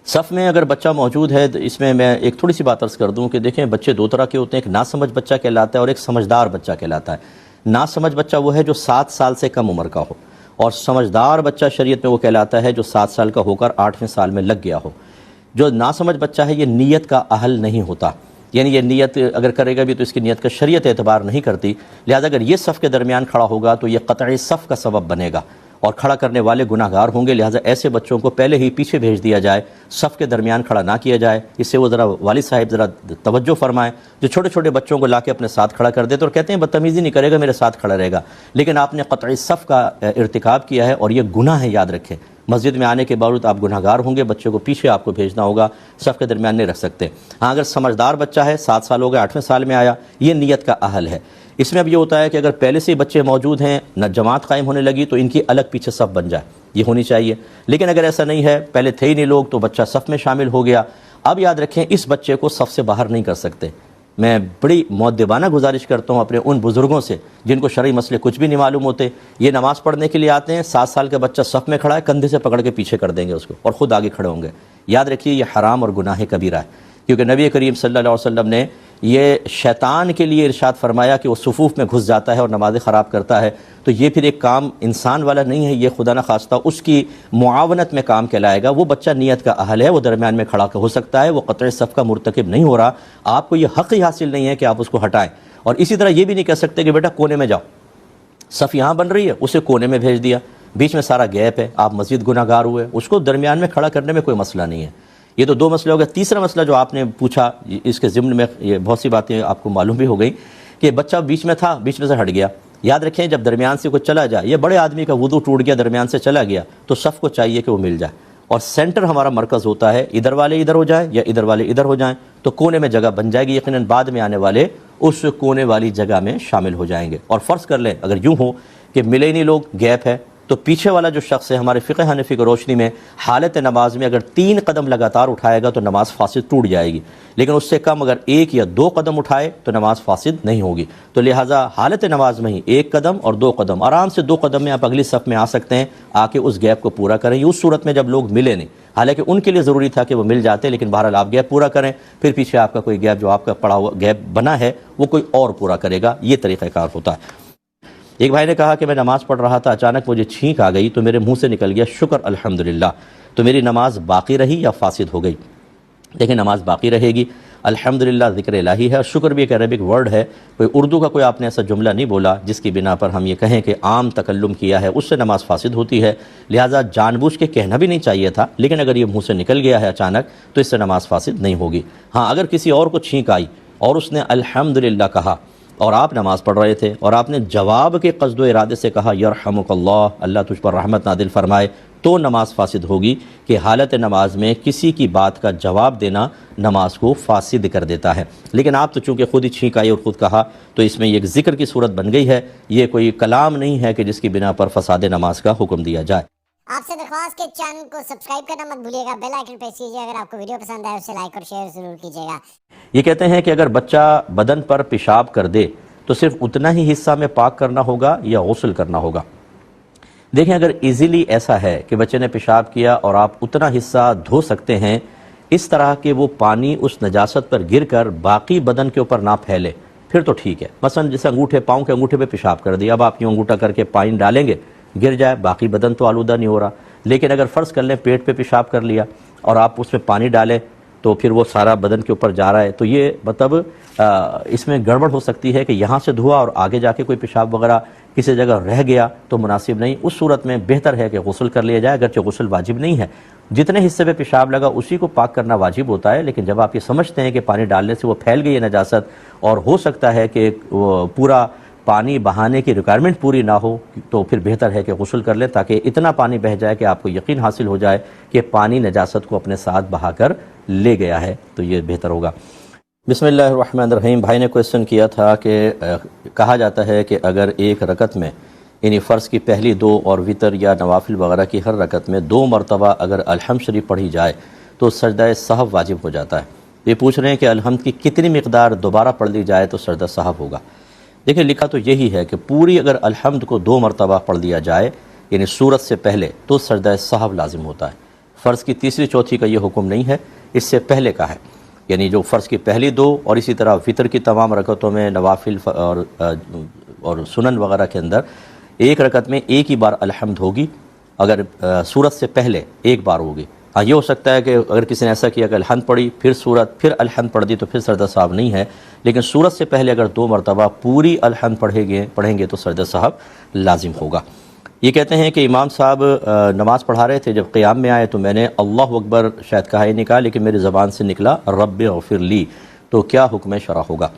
صف میں اگر بچہ موجود ہے تو اس میں ایک تھوڑی سی بات عرض کر دوں کہ دیکھیں بچے دو طرح کے ہوتے ہیں، ایک ناسمجھ بچہ کہلاتا ہے اور ایک سمجھدار بچہ کہلاتا ہے۔ ناسمجھ بچہ وہ ہے جو 7 سال سے کم عمر کا ہو، اور سمجھدار بچہ شریعت میں وہ کہلاتا ہے جو 7 سال کا ہو کر 8ویں سال میں لگ گیا ہو۔ جو ناسمجھ بچہ ہے یہ نیت کا اہل نہیں ہوتا، یعنی یہ نیت اگر کرے گا بھی تو اس کی نیت کا شریعت اعتبار نہیں کرتی، لہذا اگر یہ صف کے درمیان کھڑا ہوگا تو یہ قطعی صف کا سبب بنے گا اور کھڑا کرنے والے گناہ گار ہوں گے، لہذا ایسے بچوں کو پہلے ہی پیچھے بھیج دیا جائے، صف کے درمیان کھڑا نہ کیا جائے۔ اس سے وہ ذرا والد صاحب ذرا توجہ فرمائیں، جو چھوٹے چھوٹے بچوں کو لا کے اپنے ساتھ کھڑا کر دیتے اور کہتے ہیں بدتمیزی نہیں کرے گا میرے ساتھ کھڑا رہے گا، لیکن آپ نے قطعی صف کا ارتکاب کیا ہے اور یہ گناہ ہے، یاد رکھیں۔ مسجد میں آنے کے باوجود آپ گناہ گار ہوں گے، بچے کو پیچھے آپ کو بھیجنا ہوگا، صف کے درمیان نہیں رکھ سکتے۔ ہاں اگر سمجھدار بچہ ہے، 7 سال ہو گئے 8ویں سال میں آیا، یہ نیت کا اہل ہے۔ اس میں اب یہ ہوتا ہے کہ اگر پہلے سے ہی بچے موجود ہیں، نہ جماعت قائم ہونے لگی تو ان کی الگ پیچھے صف بن جائے، یہ ہونی چاہیے۔ لیکن اگر ایسا نہیں ہے، پہلے تھے ہی نہیں لوگ تو بچہ صف میں شامل ہو گیا، اب یاد رکھیں اس بچے کو صف سے باہر نہیں کر سکتے۔ میں بڑی مؤدبانہ گزارش کرتا ہوں اپنے ان بزرگوں سے جن کو شرعی مسئلے کچھ بھی نہیں معلوم ہوتے، یہ نماز پڑھنے کے لیے آتے ہیں، 7 سال کا بچہ صف میں کھڑا ہے، کندھے سے پکڑ کے پیچھے کر دیں گے اس کو اور خود آگے کھڑے ہوں گے۔ یاد رکھیے یہ حرام اور گناہ کبیرہ ہے، کیونکہ نبی کریم صلی اللہ علیہ وسلم نے یہ شیطان کے لیے ارشاد فرمایا کہ وہ صفوف میں گھس جاتا ہے اور نمازیں خراب کرتا ہے، تو یہ پھر ایک کام انسان والا نہیں ہے، یہ خدا نہ خواستہ اس کی معاونت میں کام کہلائے گا۔ وہ بچہ نیت کا اہل ہے، وہ درمیان میں کھڑا ہو سکتا ہے، وہ قطع صف کا مرتکب نہیں ہو رہا، آپ کو یہ حق ہی حاصل نہیں ہے کہ آپ اس کو ہٹائیں۔ اور اسی طرح یہ بھی نہیں کہہ سکتے کہ بیٹا کونے میں جاؤ، صف یہاں بن رہی ہے اسے کونے میں بھیج دیا، بیچ میں سارا گیپ ہے، آپ مسجد گناہ گار ہوئے، اس کو درمیان میں کھڑا کرنے میں کوئی مسئلہ نہیں ہے۔ یہ تو 2 مسئلے ہو گئے۔ تیسرا مسئلہ جو آپ نے پوچھا، اس کے ضمن میں یہ بہت سی باتیں آپ کو معلوم بھی ہو گئی کہ بچہ بیچ میں تھا، بیچ میں سے ہٹ گیا۔ یاد رکھیں جب درمیان سے کوئی چلا جائے، یہ بڑے آدمی کا وضو ٹوٹ گیا درمیان سے چلا گیا، تو صف کو چاہیے کہ وہ مل جائے، اور سینٹر ہمارا مرکز ہوتا ہے، ادھر والے ادھر ہو جائیں یا ادھر والے ادھر ہو جائیں تو کونے میں جگہ بن جائے گی، یقیناً بعد میں آنے والے اس کونے والی جگہ میں شامل ہو جائیں گے۔ اور فرض کر لیں اگر یوں ہو کہ ملے ہی نہیں لوگ، گیپ ہے، تو پیچھے والا جو شخص ہے ہمارے فقہ حنفی کی روشنی میں حالت نماز میں اگر 3 قدم لگاتار اٹھائے گا تو نماز فاسد ٹوٹ جائے گی، لیکن اس سے کم اگر 1 یا 2 قدم اٹھائے تو نماز فاسد نہیں ہوگی۔ تو لہٰذا حالت نماز میں ہی 1 قدم اور 2 قدم، آرام سے 2 قدم میں آپ اگلی صف میں آ سکتے ہیں، آ کے اس گیپ کو پورا کریں۔ یہ اس صورت میں جب لوگ ملے نہیں، حالانکہ ان کے لیے ضروری تھا کہ وہ مل جاتے، لیکن بہرحال آپ گیپ پورا کریں، پھر پیچھے آپ کا کوئی گیپ جو آپ کا پڑا ہوا گیپ بنا ہے وہ کوئی اور پورا کرے گا، یہ طریقہ کار ہوتا ہے۔ ایک بھائی نے کہا کہ میں نماز پڑھ رہا تھا، اچانک مجھے چھینک آ گئی تو میرے منہ سے نکل گیا شکر الحمدللہ، تو میری نماز باقی رہی یا فاسد ہو گئی؟ دیکھیں نماز باقی رہے گی، الحمدللہ ذکر الہی ہے، اور شکر بھی ایک عربک ورڈ ہے، کوئی اردو کا کوئی آپ نے ایسا جملہ نہیں بولا جس کی بنا پر ہم یہ کہیں کہ عام تکلم کیا ہے اس سے نماز فاسد ہوتی ہے، لہٰذا جان بوجھ کے کہنا بھی نہیں چاہیے تھا، لیکن اگر یہ منہ سے نکل گیا ہے اچانک تو اس سے نماز فاسد نہیں ہوگی۔ ہاں اگر کسی اور کو چھینک آئی اور اس نے الحمدللہ کہا اور آپ نماز پڑھ رہے تھے اور آپ نے جواب کے قصد و ارادے سے کہا یرحمک اللہ، اللہ تجھ پر رحمت نازل فرمائے، تو نماز فاسد ہوگی، کہ حالت نماز میں کسی کی بات کا جواب دینا نماز کو فاسد کر دیتا ہے۔ لیکن آپ تو چونکہ خود ہی چھینک آئی اور خود کہا تو اس میں ایک ذکر کی صورت بن گئی ہے، یہ کوئی کلام نہیں ہے کہ جس کی بنا پر فساد نماز کا حکم دیا جائے۔ آپ سے درخواست کہ چینل کو سبسکرائب کرنا مت بھولیے گا، بیل آئیکن پریس کیجیے، اگر آپ کو ویڈیو پسند آئے اسے لائک اور شیئر ضرور کیجیے گا۔ یہ کہتے ہیں کہ اگر بچہ بدن پر پیشاب کر دے تو صرف اتنا ہی حصہ میں پاک کرنا ہوگا یا غسل کرنا ہوگا؟ دیکھیں اگر ایزیلی ایسا ہے کہ بچے نے پیشاب کیا اور آپ اتنا حصہ دھو سکتے ہیں اس طرح کہ وہ پانی اس نجاست پر گر کر باقی بدن کے اوپر نہ پھیلے، پھر تو ٹھیک ہے۔ مثلا جیسے انگوٹھے، پاؤں کے انگوٹھے پہ پیشاب کر دیا، اب آپ یوں انگوٹھا کر کے پانی ڈالیں گے، گر جائے، باقی بدن تو آلودہ نہیں ہو رہا۔ لیکن اگر فرض کر لیں پیٹ پہ پیشاب کر لیا اور آپ اس میں پانی ڈالیں تو پھر وہ سارا بدن کے اوپر جا رہا ہے، تو یہ مطلب اس میں گڑبڑ ہو سکتی ہے کہ یہاں سے دھوا اور آگے جا کے کوئی پیشاب وغیرہ کسی جگہ رہ گیا تو مناسب نہیں۔ اس صورت میں بہتر ہے کہ غسل کر لیا جائے، اگرچہ غسل واجب نہیں ہے، جتنے حصے پہ پیشاب لگا اسی کو پاک کرنا واجب ہوتا ہے، لیکن جب آپ یہ سمجھتے ہیں کہ پانی ڈالنے سے وہ پھیل گئی ہے نجاست اور ہو سکتا ہے کہ پورا پانی بہانے کی ریکوائرمنٹ پوری نہ ہو، تو پھر بہتر ہے کہ غسل کر لیں تاکہ اتنا پانی بہہ جائے کہ آپ کو یقین حاصل ہو جائے کہ پانی نجاست کو اپنے ساتھ بہا کر لے گیا ہے، تو یہ بہتر ہوگا۔ بسم اللہ الرحمن الرحیم۔ بھائی نے کویسچن کیا تھا کہ کہا جاتا ہے کہ اگر ایک رکعت میں یعنی فرض کی پہلی 2 اور وتر یا نوافل وغیرہ کی ہر رکعت میں 2 مرتبہ اگر الحمد شریف پڑھی جائے تو سجدہ سہو واجب ہو جاتا ہے۔ یہ پوچھ رہے ہیں کہ الحمد کی کتنی مقدار دوبارہ پڑھ لی جائے تو سجدہ سہو ہوگا؟ دیکھیں لکھا تو یہی ہے کہ پوری اگر الحمد کو 2 مرتبہ پڑھ لیا جائے یعنی سورت سے پہلے تو سجدہ سہو لازم ہوتا ہے۔ فرض کی تیسری چوتھی کا یہ حکم نہیں ہے، اس سے پہلے کا ہے، یعنی جو فرض کی پہلی دو اور اسی طرح وطر کی تمام رکعتوں میں نوافل اور سنن وغیرہ کے اندر ایک رکعت میں ایک ہی بار الحمد ہوگی، اگر سورت سے پہلے ایک بار ہوگی۔ ہاں یہ ہو سکتا ہے کہ اگر کسی نے ایسا کیا کہ الحمد پڑھی پھر سورت پھر الحمد پڑھ دی تو پھر سجدہ صاحب نہیں ہے، لیکن سورت سے پہلے اگر 2 مرتبہ پوری الحمد پڑھیں گے تو سجدہ صاحب لازم ہوگا۔ یہ کہتے ہیں کہ امام صاحب نماز پڑھا رہے تھے، جب قیام میں آئے تو میں نے اللہ اکبر شاید کہا ہی نہیں کہا، لیکن میری زبان سے نکلا رب اغفر لی، تو کیا حکم شرع ہوگا؟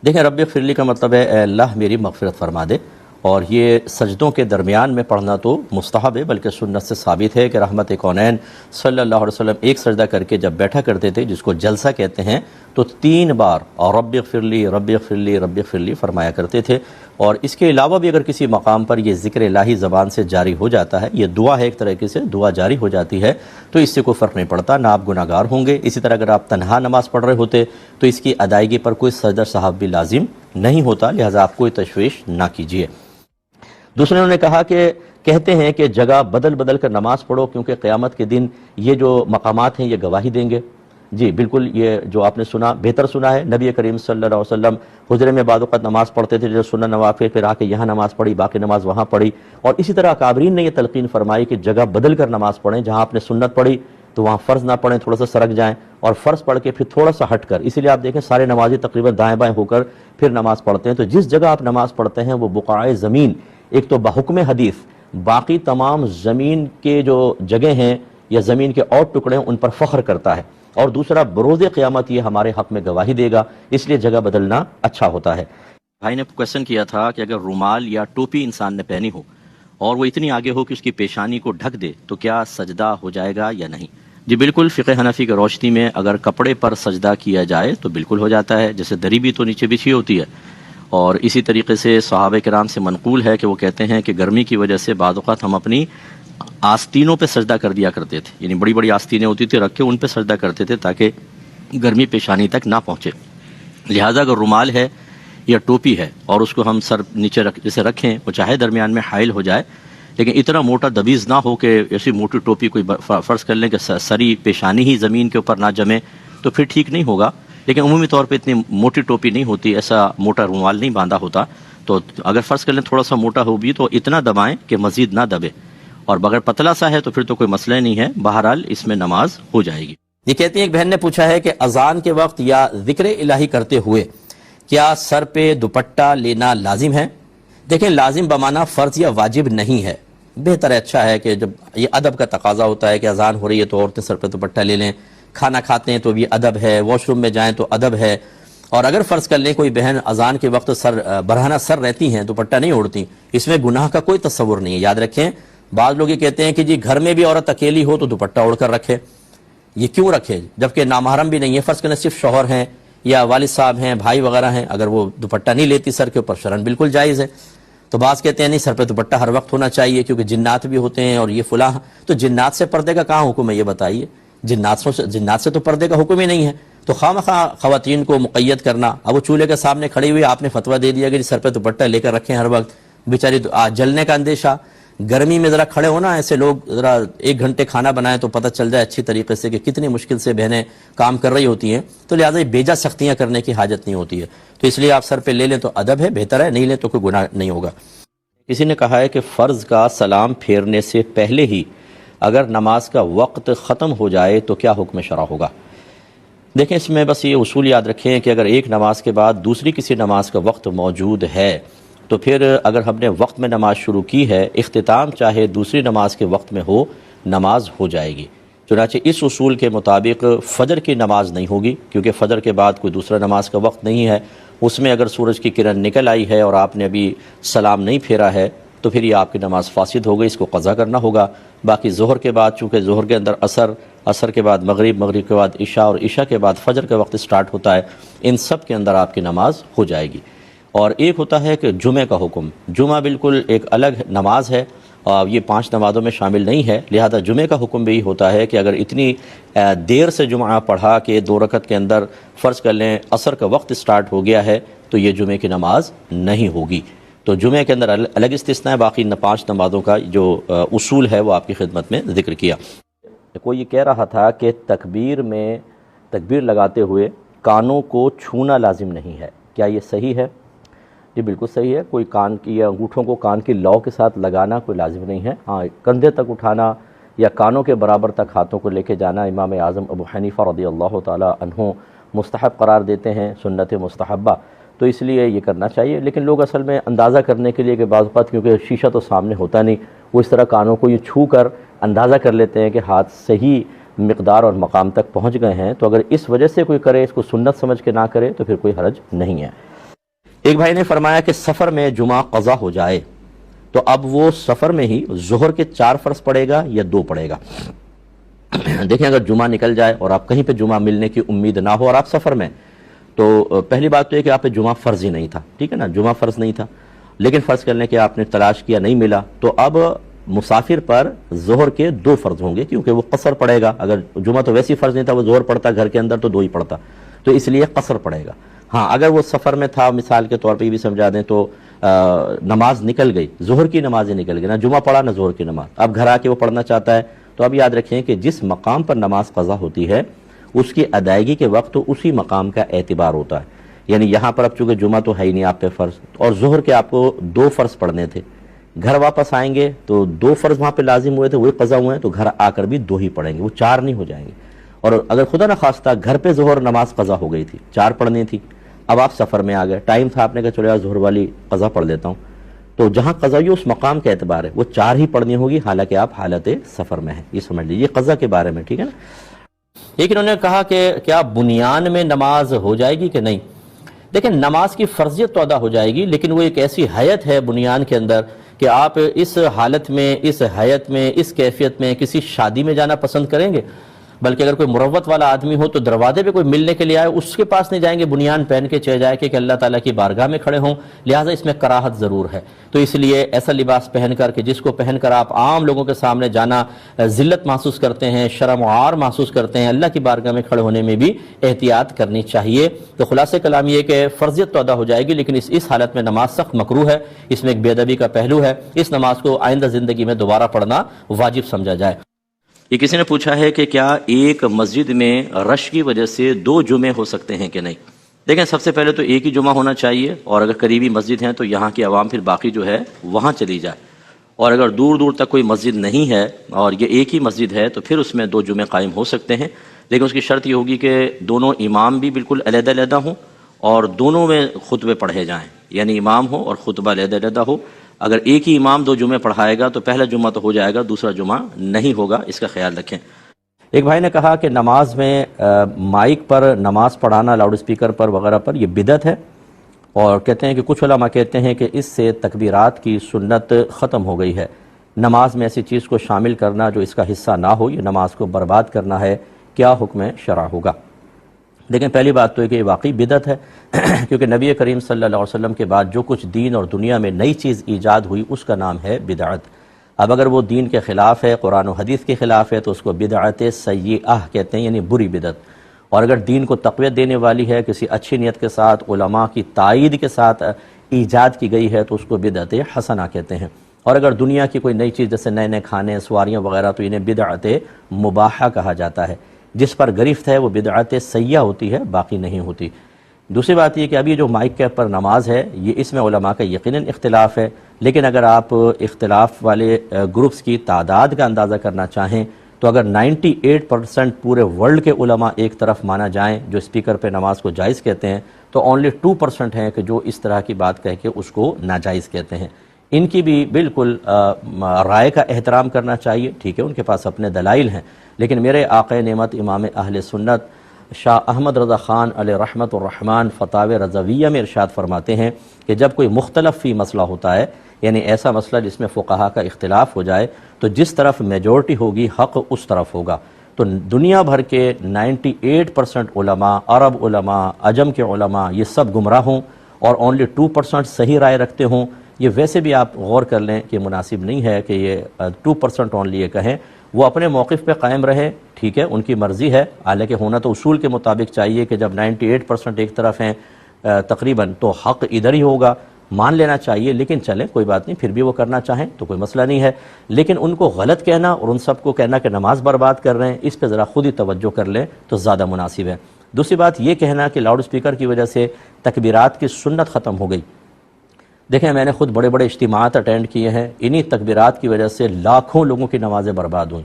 دیکھیں، رب اغفر لی کا مطلب ہے اے اللہ میری مغفرت فرما دے، اور یہ سجدوں کے درمیان میں پڑھنا تو مستحب ہے، بلکہ سنت سے ثابت ہے کہ رحمت کونین صلی اللہ علیہ وسلم ایک سجدہ کر کے جب بیٹھا کرتے تھے، جس کو جلسہ کہتے ہیں، تو 3 بار اور رب اغفر لی رب اغفر لی رب اغفر لی فرمایا کرتے تھے۔ اور اس کے علاوہ بھی اگر کسی مقام پر یہ ذکر الہی زبان سے جاری ہو جاتا ہے، یہ دعا ہے، ایک طریقے سے دعا جاری ہو جاتی ہے، تو اس سے کوئی فرق نہیں پڑتا، نہ آپ گناہ گار ہوں گے۔ اسی طرح اگر آپ تنہا نماز پڑھ رہے ہوتے تو اس کی ادائیگی پر کوئی سجدہ صاحب بھی لازم نہیں ہوتا، لہٰذا آپ کوئی تشویش نہ کیجیے۔ دوسرے انہوں نے کہا کہ کہتے ہیں کہ جگہ بدل بدل کر نماز پڑھو، کیونکہ قیامت کے دن یہ جو مقامات ہیں یہ گواہی دیں گے۔ جی بالکل، یہ جو آپ نے سنا بہتر سنا ہے۔ نبی کریم صلی اللہ علیہ وسلم حجرے میں بعض اوقات نماز پڑھتے تھے، جو سنن نوافل، پھر آ کے یہاں نماز پڑھی، باقی نماز وہاں پڑھی، اور اسی طرح اکابرین نے یہ تلقین فرمائی کہ جگہ بدل کر نماز پڑھیں، جہاں آپ نے سنت پڑھی تو وہاں فرض نہ پڑھیں، تھوڑا سا سرک جائیں، اور فرض پڑھ کے پھر تھوڑا سا ہٹ کر، اسی لیے آپ دیکھیں سارے نمازی تقریباً دائیں بائیں ہو کر پھر نماز پڑھتے ہیں۔ تو جس جگہ آپ نماز پڑھتے ہیں وہ بقعہ زمین، ایک تو بحکم حدیث باقی تمام زمین کے جو جگہ ہیں یا زمین کے اور ٹکڑے ہیں ان پر فخر کرتا ہے، اور دوسرا بروز قیامت یہ ہمارے حق میں گواہی دے گا، اس لیے جگہ بدلنا اچھا ہوتا ہے۔ بھائی نے کویسچن کیا تھا کہ اگر رومال یا ٹوپی انسان نے پہنی ہو اور وہ اتنی آگے ہو کہ اس کی پیشانی کو ڈھک دے تو کیا سجدہ ہو جائے گا یا نہیں؟ جی بالکل، فقہ حنفی کی روشنی میں اگر کپڑے پر سجدہ کیا جائے تو بالکل ہو جاتا ہے، جیسے دری بھی تو نیچے بچھی ہوتی ہے، اور اسی طریقے سے صحابہ کرام سے منقول ہے کہ وہ کہتے ہیں کہ گرمی کی وجہ سے بعض اوقات ہم اپنی آستینوں پہ سجدہ کر دیا کرتے تھے، یعنی بڑی بڑی آستینیں ہوتی تھی رکھ کے ان پہ سجدہ کرتے تھے تاکہ گرمی پیشانی تک نہ پہنچے۔ لہٰذا اگر رومال ہے یا ٹوپی ہے اور اس کو ہم سر نیچے جیسے رکھیں، وہ چاہے درمیان میں حائل ہو جائے، لیکن اتنا موٹا دبیز نہ ہو کہ ایسی موٹی ٹوپی کوئی فرض کر لیں کہ سری پیشانی ہی زمین کے اوپر نہ جمے، تو پھر ٹھیک نہیں ہوگا۔ لیکن عمومی طور پہ اتنی موٹی ٹوپی نہیں ہوتی، ایسا موٹا رومال نہیں باندھا ہوتا، تو اگر فرض کر لیں تھوڑا سا موٹا ہو بھی تو اتنا دبائیں کہ مزید نہ دبے، اور بغیر پتلا سا ہے تو پھر تو کوئی مسئلہ نہیں ہے، بہرحال اس میں نماز ہو جائے گی۔ یہ کہتی ہیں ایک بہن نے پوچھا ہے کہ اذان کے وقت یا ذکر الہی کرتے ہوئے کیا سر پہ دوپٹہ لینا لازم ہے؟ دیکھیں، لازم بمانا فرض یا واجب نہیں ہے، بہتر ہے، اچھا ہے کہ جب یہ ادب کا تقاضا ہوتا ہے کہ اذان ہو رہی ہے تو عورتیں سر پہ دوپٹہ لے لیں، کھانا کھاتے ہیں تو بھی ادب ہے، واش روم میں جائیں تو ادب ہے، اور اگر فرض کر لیں کوئی بہن اذان کے وقت برہنہ سر رہتی ہیں، دوپٹہ نہیں اوڑھتی، اس میں گناہ کا کوئی تصور نہیں ہے۔ یاد رکھیں، بعض لوگ یہ کہتے ہیں کہ جی گھر میں بھی عورت اکیلی ہو تو دوپٹہ اوڑھ کر رکھے، یہ کیوں رکھے جبکہ نامحرم بھی نہیں ہے؟ فرض کریں صرف شوہر ہیں یا والد صاحب ہیں، بھائی وغیرہ ہیں، اگر وہ دوپٹہ نہیں لیتی سر کے اوپر، شرعاً بالکل جائز ہے۔ تو بعض کہتے ہیں نہیں، سر پہ دوپٹہ ہر وقت ہونا چاہیے کیونکہ جنات بھی ہوتے ہیں اور یہ فلاں، تو جنات سے پردے کا کہاں حکم ہے یہ بتائیے؟ جنات سے تو پردے کا حکم ہی نہیں ہے، تو خواہ خواتین کو مقید کرنا۔ اب وہ چولہے کے سامنے کھڑی ہوئی، آپ نے فتویٰ دے دیا کہ سر پہ دوپٹہ لے کر رکھیں ہر وقت، بیچاری جلنے کا اندیشہ، گرمی میں ذرا کھڑے ہونا، ایسے لوگ ذرا 1 گھنٹے کھانا بنائیں تو پتہ چل جائے اچھی طریقے سے کہ کتنی مشکل سے بہنیں کام کر رہی ہوتی ہیں، تو لہٰذا یہ بیجا سختیاں کرنے کی حاجت نہیں ہوتی ہے، تو اس لیے آپ سر پہ لے لیں تو ادب ہے، بہتر ہے، نہیں لیں تو کوئی گناہ نہیں ہوگا۔ کسی نے کہا ہے کہ فرض کا سلام پھیرنے سے پہلے ہی اگر نماز کا وقت ختم ہو جائے تو کیا حکم شرع ہوگا؟ دیکھیں، اس میں بس یہ اصول یاد رکھیں کہ اگر ایک نماز کے بعد دوسری کسی نماز کا وقت موجود ہے تو پھر اگر ہم نے وقت میں نماز شروع کی ہے، اختتام چاہے دوسری نماز کے وقت میں ہو، نماز ہو جائے گی۔ چنانچہ اس اصول کے مطابق فجر کی نماز نہیں ہوگی، کیونکہ فجر کے بعد کوئی دوسرا نماز کا وقت نہیں ہے، اس میں اگر سورج کی کرن نکل آئی ہے اور آپ نے ابھی سلام نہیں پھیرا ہے تو پھر یہ آپ کی نماز فاسد ہو گئی، اس کو قضا کرنا ہوگا۔ باقی ظہر کے بعد، چونکہ ظہر کے اندر عصر کے بعد مغرب، مغرب کے بعد عشاء اور عشاء کے بعد فجر کا وقت سٹارٹ ہوتا ہے، ان سب کے اندر آپ کی نماز ہو جائے گی۔ اور ایک ہوتا ہے کہ جمعہ کا حکم، جمعہ بالکل ایک الگ نماز ہے، یہ 5 نمازوں میں شامل نہیں ہے، لہذا جمعہ کا حکم بھی ہوتا ہے کہ اگر اتنی دیر سے جمعہ پڑھا کہ 2 رکعت کے اندر فرض کر لیں عصر کا وقت سٹارٹ ہو گیا ہے تو یہ جمعہ کی نماز نہیں ہوگی۔ تو جمعہ کے اندر الگ استثناء ہے، باقی 5 نمازوں کا جو اصول ہے وہ آپ کی خدمت میں ذکر کیا۔ کوئی یہ کہہ رہا تھا کہ تکبیر لگاتے ہوئے کانوں کو چھونا لازم نہیں ہے، کیا یہ صحیح ہے؟ جی بالکل صحیح ہے، کوئی کان کی یا انگوٹھوں کو کان کی لو کے ساتھ لگانا کوئی لازم نہیں ہے، ہاں کندھے تک اٹھانا یا کانوں کے برابر تک ہاتھوں کو لے کے جانا امام اعظم ابو حنیفہ رضی اللہ تعالی عنہ مستحب قرار دیتے ہیں، سنت مستحبہ، تو اس لیے یہ کرنا چاہیے۔ لیکن لوگ اصل میں اندازہ کرنے کے لیے کہ بعض اوقات کیونکہ شیشہ تو سامنے ہوتا نہیں، وہ اس طرح کانوں کو یہ چھو کر اندازہ کر لیتے ہیں کہ ہاتھ صحیح مقدار اور مقام تک پہنچ گئے ہیں، تو اگر اس وجہ سے کوئی کرے، اس کو سنت سمجھ کے نہ کرے تو پھر کوئی حرج نہیں ہے۔ ایک بھائی نے فرمایا کہ سفر میں جمعہ قضا ہو جائے تو اب وہ سفر میں ہی ظہر کے 4 فرض پڑے گا یا 2 پڑے گا؟ دیکھیں اگر جمعہ نکل جائے اور آپ کہیں پہ جمعہ ملنے کی امید نہ ہو اور آپ سفر میں، تو پہلی بات تو یہ کہ آپ پہ جمعہ فرض ہی نہیں تھا، ٹھیک ہے نا، جمعہ فرض نہیں تھا، لیکن فرض کرنے کے آپ نے تلاش کیا نہیں ملا، تو اب مسافر پر ظہر کے 2 فرض ہوں گے کیونکہ وہ قصر پڑے گا۔ اگر جمعہ تو ویسی فرض نہیں تھا، وہ ظہر پڑتا گھر کے اندر تو 2 ہی پڑتا، تو اس لیے قصر پڑے گا۔ ہاں اگر وہ سفر میں تھا، مثال کے طور پہ یہ بھی سمجھا دیں تو نماز نکل گئی، ظہر کی نماز ہی نکل گئی، نہ جمعہ پڑھا نہ ظہر کی نماز، اب گھر آ کے وہ پڑھنا چاہتا ہے، تو اب یاد رکھیں کہ جس مقام پر نماز قضا ہوتی ہے اس کی ادائیگی کے وقت اسی مقام کا اعتبار ہوتا ہے، یعنی یہاں پر اب چونکہ جمعہ تو ہے ہی نہیں آپ پہ فرض، اور ظہر کے آپ کو 2 فرض پڑھنے تھے، گھر واپس آئیں گے تو 2 فرض وہاں پہ لازم ہوئے تھے، وہی قضا ہوئے ہیں، تو گھر آ کر بھی 2 ہی پڑھیں گے، وہ 4 نہیں ہو جائیں گے۔ اور اگر خدا نخواستہ گھر پہ ظہر نماز قضا ہو گئی تھی، 4 پڑھنی تھی، اب آپ سفر میں آ گئے، ٹائم تھا، آپ نے کہا چلو یار ظہر والی قضا پڑھ لیتا ہوں، تو جہاں قضا ہوئی اس مقام کا اعتبار ہے، وہ 4 ہی پڑھنی ہوگی حالانکہ آپ حالت سفر میں ہیں، یہ سمجھ لیجیے قضا کے بارے میں، ٹھیک ہے نا۔ ایک انہوں نے کہا کہ کیا بنیان میں نماز ہو جائے گی کہ نہیں؟ دیکھیں نماز کی فرضیت تو ادا ہو جائے گی، لیکن وہ ایک ایسی حیت ہے بنیان کے اندر کہ آپ اس حالت میں، اس حیت میں، اس کیفیت میں کسی شادی میں جانا پسند کریں گے؟ بلکہ اگر کوئی مروت والا آدمی ہو تو دروازے پہ کوئی ملنے کے لیے آئے اس کے پاس نہیں جائیں گے بنیان پہن کے چلے جائے کہ اللہ تعالیٰ کی بارگاہ میں کھڑے ہوں، لہٰذا اس میں کراہت ضرور ہے۔ تو اس لیے ایسا لباس پہن کر کہ جس کو پہن کر آپ عام لوگوں کے سامنے جانا ذلت محسوس کرتے ہیں، شرم و عار محسوس کرتے ہیں، اللہ کی بارگاہ میں کھڑے ہونے میں بھی احتیاط کرنی چاہیے۔ تو خلاصہ کلام یہ کہ فرضیت تو ادا ہو جائے گی، لیکن اس حالت میں نماز سخت مکروہ ہے، اس میں ایک بے ادبی کا پہلو ہے، اس نماز کو آئندہ زندگی میں دوبارہ پڑھنا واجب سمجھا جائے۔ یہ کسی نے پوچھا ہے کہ کیا ایک مسجد میں رش کی وجہ سے 2 جمعے ہو سکتے ہیں کہ نہیں؟ دیکھیں سب سے پہلے تو ایک ہی جمعہ ہونا چاہیے، اور اگر قریبی مسجد ہیں تو یہاں کی عوام پھر باقی جو ہے وہاں چلی جائے، اور اگر دور دور تک کوئی مسجد نہیں ہے اور یہ ایک ہی مسجد ہے تو پھر اس میں 2 جمعے قائم ہو سکتے ہیں، لیکن اس کی شرط یہ ہوگی کہ دونوں امام بھی بالکل علیحدہ علیحدہ ہوں اور دونوں میں خطبے پڑھے جائیں، یعنی امام ہو اور خطبہ علیحدہ علیحدہ ہو۔ اگر ایک ہی امام 2 جمعے پڑھائے گا تو پہلا جمعہ تو ہو جائے گا، دوسرا جمعہ نہیں ہوگا، اس کا خیال رکھیں۔ ایک بھائی نے کہا کہ نماز میں مائک پر نماز پڑھانا، لاؤڈ اسپیکر پر وغیرہ پر، یہ بدعت ہے، اور کہتے ہیں کہ کچھ علماء کہتے ہیں کہ اس سے تکبیرات کی سنت ختم ہو گئی ہے، نماز میں ایسی چیز کو شامل کرنا جو اس کا حصہ نہ ہو یہ نماز کو برباد کرنا ہے، کیا حکم شرع ہوگا؟ لیکن پہلی بات تو یہ کہ یہ واقعی بدعت ہے کیونکہ نبی کریم صلی اللہ علیہ وسلم کے بعد جو کچھ دین اور دنیا میں نئی چیز ایجاد ہوئی اس کا نام ہے بدعت۔ اب اگر وہ دین کے خلاف ہے، قرآن و حدیث کے خلاف ہے، تو اس کو بدعت سیئہ کہتے ہیں، یعنی بری بدعت، اور اگر دین کو تقویت دینے والی ہے، کسی اچھی نیت کے ساتھ، علماء کی تائید کے ساتھ ایجاد کی گئی ہے تو اس کو بدعت حسنہ کہتے ہیں، اور اگر دنیا کی کوئی نئی چیز جیسے نئے نئے کھانے، سواریاں وغیرہ تو انہیں بدعت مباحہ کہا جاتا ہے، جس پر گرفت ہے وہ بدعت سیئہ ہوتی ہے، باقی نہیں ہوتی۔ دوسری بات یہ کہ ابھی جو مائک کے پر نماز ہے یہ اس میں علماء کا یقیناً اختلاف ہے، لیکن اگر آپ اختلاف والے گروپس کی تعداد کا اندازہ کرنا چاہیں تو اگر 98% پورے ورلڈ کے علماء ایک طرف مانا جائیں جو اسپیکر پہ نماز کو جائز کہتے ہیں، تو اونلی 2% ہیں کہ جو اس طرح کی بات کہہ کے اس کو ناجائز کہتے ہیں۔ ان کی بھی بالکل رائے کا احترام کرنا چاہیے، ٹھیک ہے ان کے پاس اپنے دلائل ہیں، لیکن میرے آقا نعمت امام اہل سنت شاہ احمد رضا خان علیہ رحمت الرحمن فتاوی رضویہ میں ارشاد فرماتے ہیں کہ جب کوئی مختلف فی مسئلہ ہوتا ہے، یعنی ایسا مسئلہ جس میں فقہا کا اختلاف ہو جائے، تو جس طرف میجورٹی ہوگی حق اس طرف ہوگا۔ تو دنیا بھر کے 98% علماء، عرب علماء، عجم کے علماء، یہ سب گمراہ ہوں اور اونلی 2% صحیح رائے رکھتے ہوں، یہ ویسے بھی آپ غور کر لیں کہ مناسب نہیں ہے کہ یہ 2% اونلی یہ کہیں، وہ اپنے موقف پہ قائم رہے، ٹھیک ہے ان کی مرضی ہے، حالانکہ ہونا تو اصول کے مطابق چاہیے کہ جب 98% ایک طرف ہیں تقریباً تو حق ادھر ہی ہوگا، مان لینا چاہیے، لیکن چلیں کوئی بات نہیں، پھر بھی وہ کرنا چاہیں تو کوئی مسئلہ نہیں ہے، لیکن ان کو غلط کہنا اور ان سب کو کہنا کہ نماز برباد کر رہے ہیں، اس پہ ذرا خود ہی توجہ کر لیں تو زیادہ مناسب ہے۔ دوسری بات یہ کہنا کہ لاؤڈ اسپیکر کی وجہ سے تکبیرات کی سنت ختم ہو گئی، دیکھیں میں نے خود بڑے بڑے اجتماعات اٹینڈ کیے ہیں، انہی تکبیرات کی وجہ سے لاکھوں لوگوں کی نمازیں برباد ہوئیں۔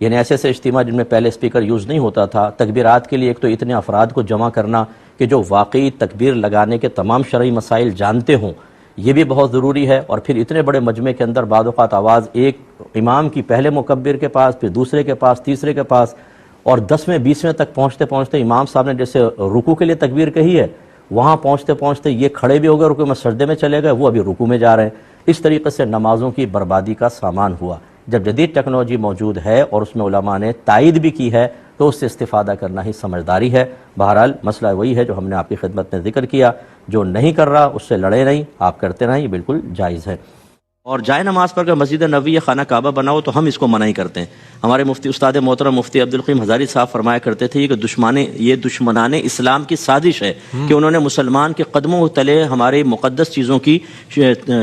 یعنی ایسے ایسے اجتماع جن میں پہلے اسپیکر یوز نہیں ہوتا تھا، تکبیرات کے لیے ایک تو اتنے افراد کو جمع کرنا کہ جو واقعی تکبیر لگانے کے تمام شرعی مسائل جانتے ہوں، یہ بھی بہت ضروری ہے، اور پھر اتنے بڑے مجمع کے اندر بعض اوقات آواز ایک امام کی پہلے مکبر کے پاس، پھر دوسرے کے پاس، تیسرے کے پاس، اور 10ویں 20ویں تک پہنچتے پہنچتے امام صاحب نے جیسے رکوع کے لیے تکبیر کہی ہے، وہاں پہنچتے پہنچتے یہ کھڑے بھی ہو گئے رکوع میں، سجدے میں چلے گئے، وہ ابھی رکوع میں جا رہے ہیں۔ اس طریقے سے نمازوں کی بربادی کا سامان ہوا۔ جب جدید ٹیکنالوجی موجود ہے اور اس میں علماء نے تائید بھی کی ہے تو اس سے استفادہ کرنا ہی سمجھداری ہے۔ بہرحال مسئلہ وہی ہے جو ہم نے آپ کی خدمت میں ذکر کیا، جو نہیں کر رہا اس سے لڑے نہیں، آپ کرتے رہیں، یہ بالکل جائز ہے۔ اور جائے نماز پر اگر مسجد نبوی یا خانہ کعبہ بنا ہو تو ہم اس کو منع ہی کرتے ہیں۔ ہمارے مفتی استاد محترم مفتی عبدالقیم ہزاری صاحب فرمایا کرتے تھے کہ یہ دشمنان اسلام کی سازش ہے کہ انہوں نے مسلمان کے قدموں کے تلے ہمارے مقدس چیزوں کی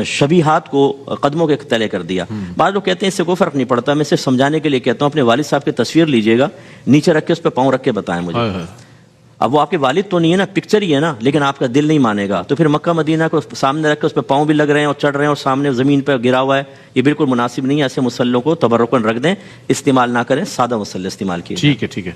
شبیہات کو قدموں کے تلے کر دیا۔ بعض لوگ کہتے ہیں اس سے کوئی فرق نہیں پڑتا، میں صرف سمجھانے کے لیے کہتا ہوں، اپنے والد صاحب کی تصویر لیجئے گا، نیچے رکھ کے اس پہ پاؤں رکھ کے بتائیں مجھے۔ اب وہ آپ کے والد تو نہیں ہے نا، پکچر ہی ہے نا، لیکن آپ کا دل نہیں مانے گا، تو پھر مکہ مدینہ کو سامنے رکھ کے اس پہ پاؤں بھی لگ رہے ہیں اور چڑھ رہے ہیں اور سامنے زمین پہ گرا ہوا ہے، یہ بالکل مناسب نہیں ہے۔ ایسے مسلوں کو تبرکن رکھ دیں، استعمال نہ کریں، سادہ مسلح استعمال کیجیے۔ ٹھیک ہے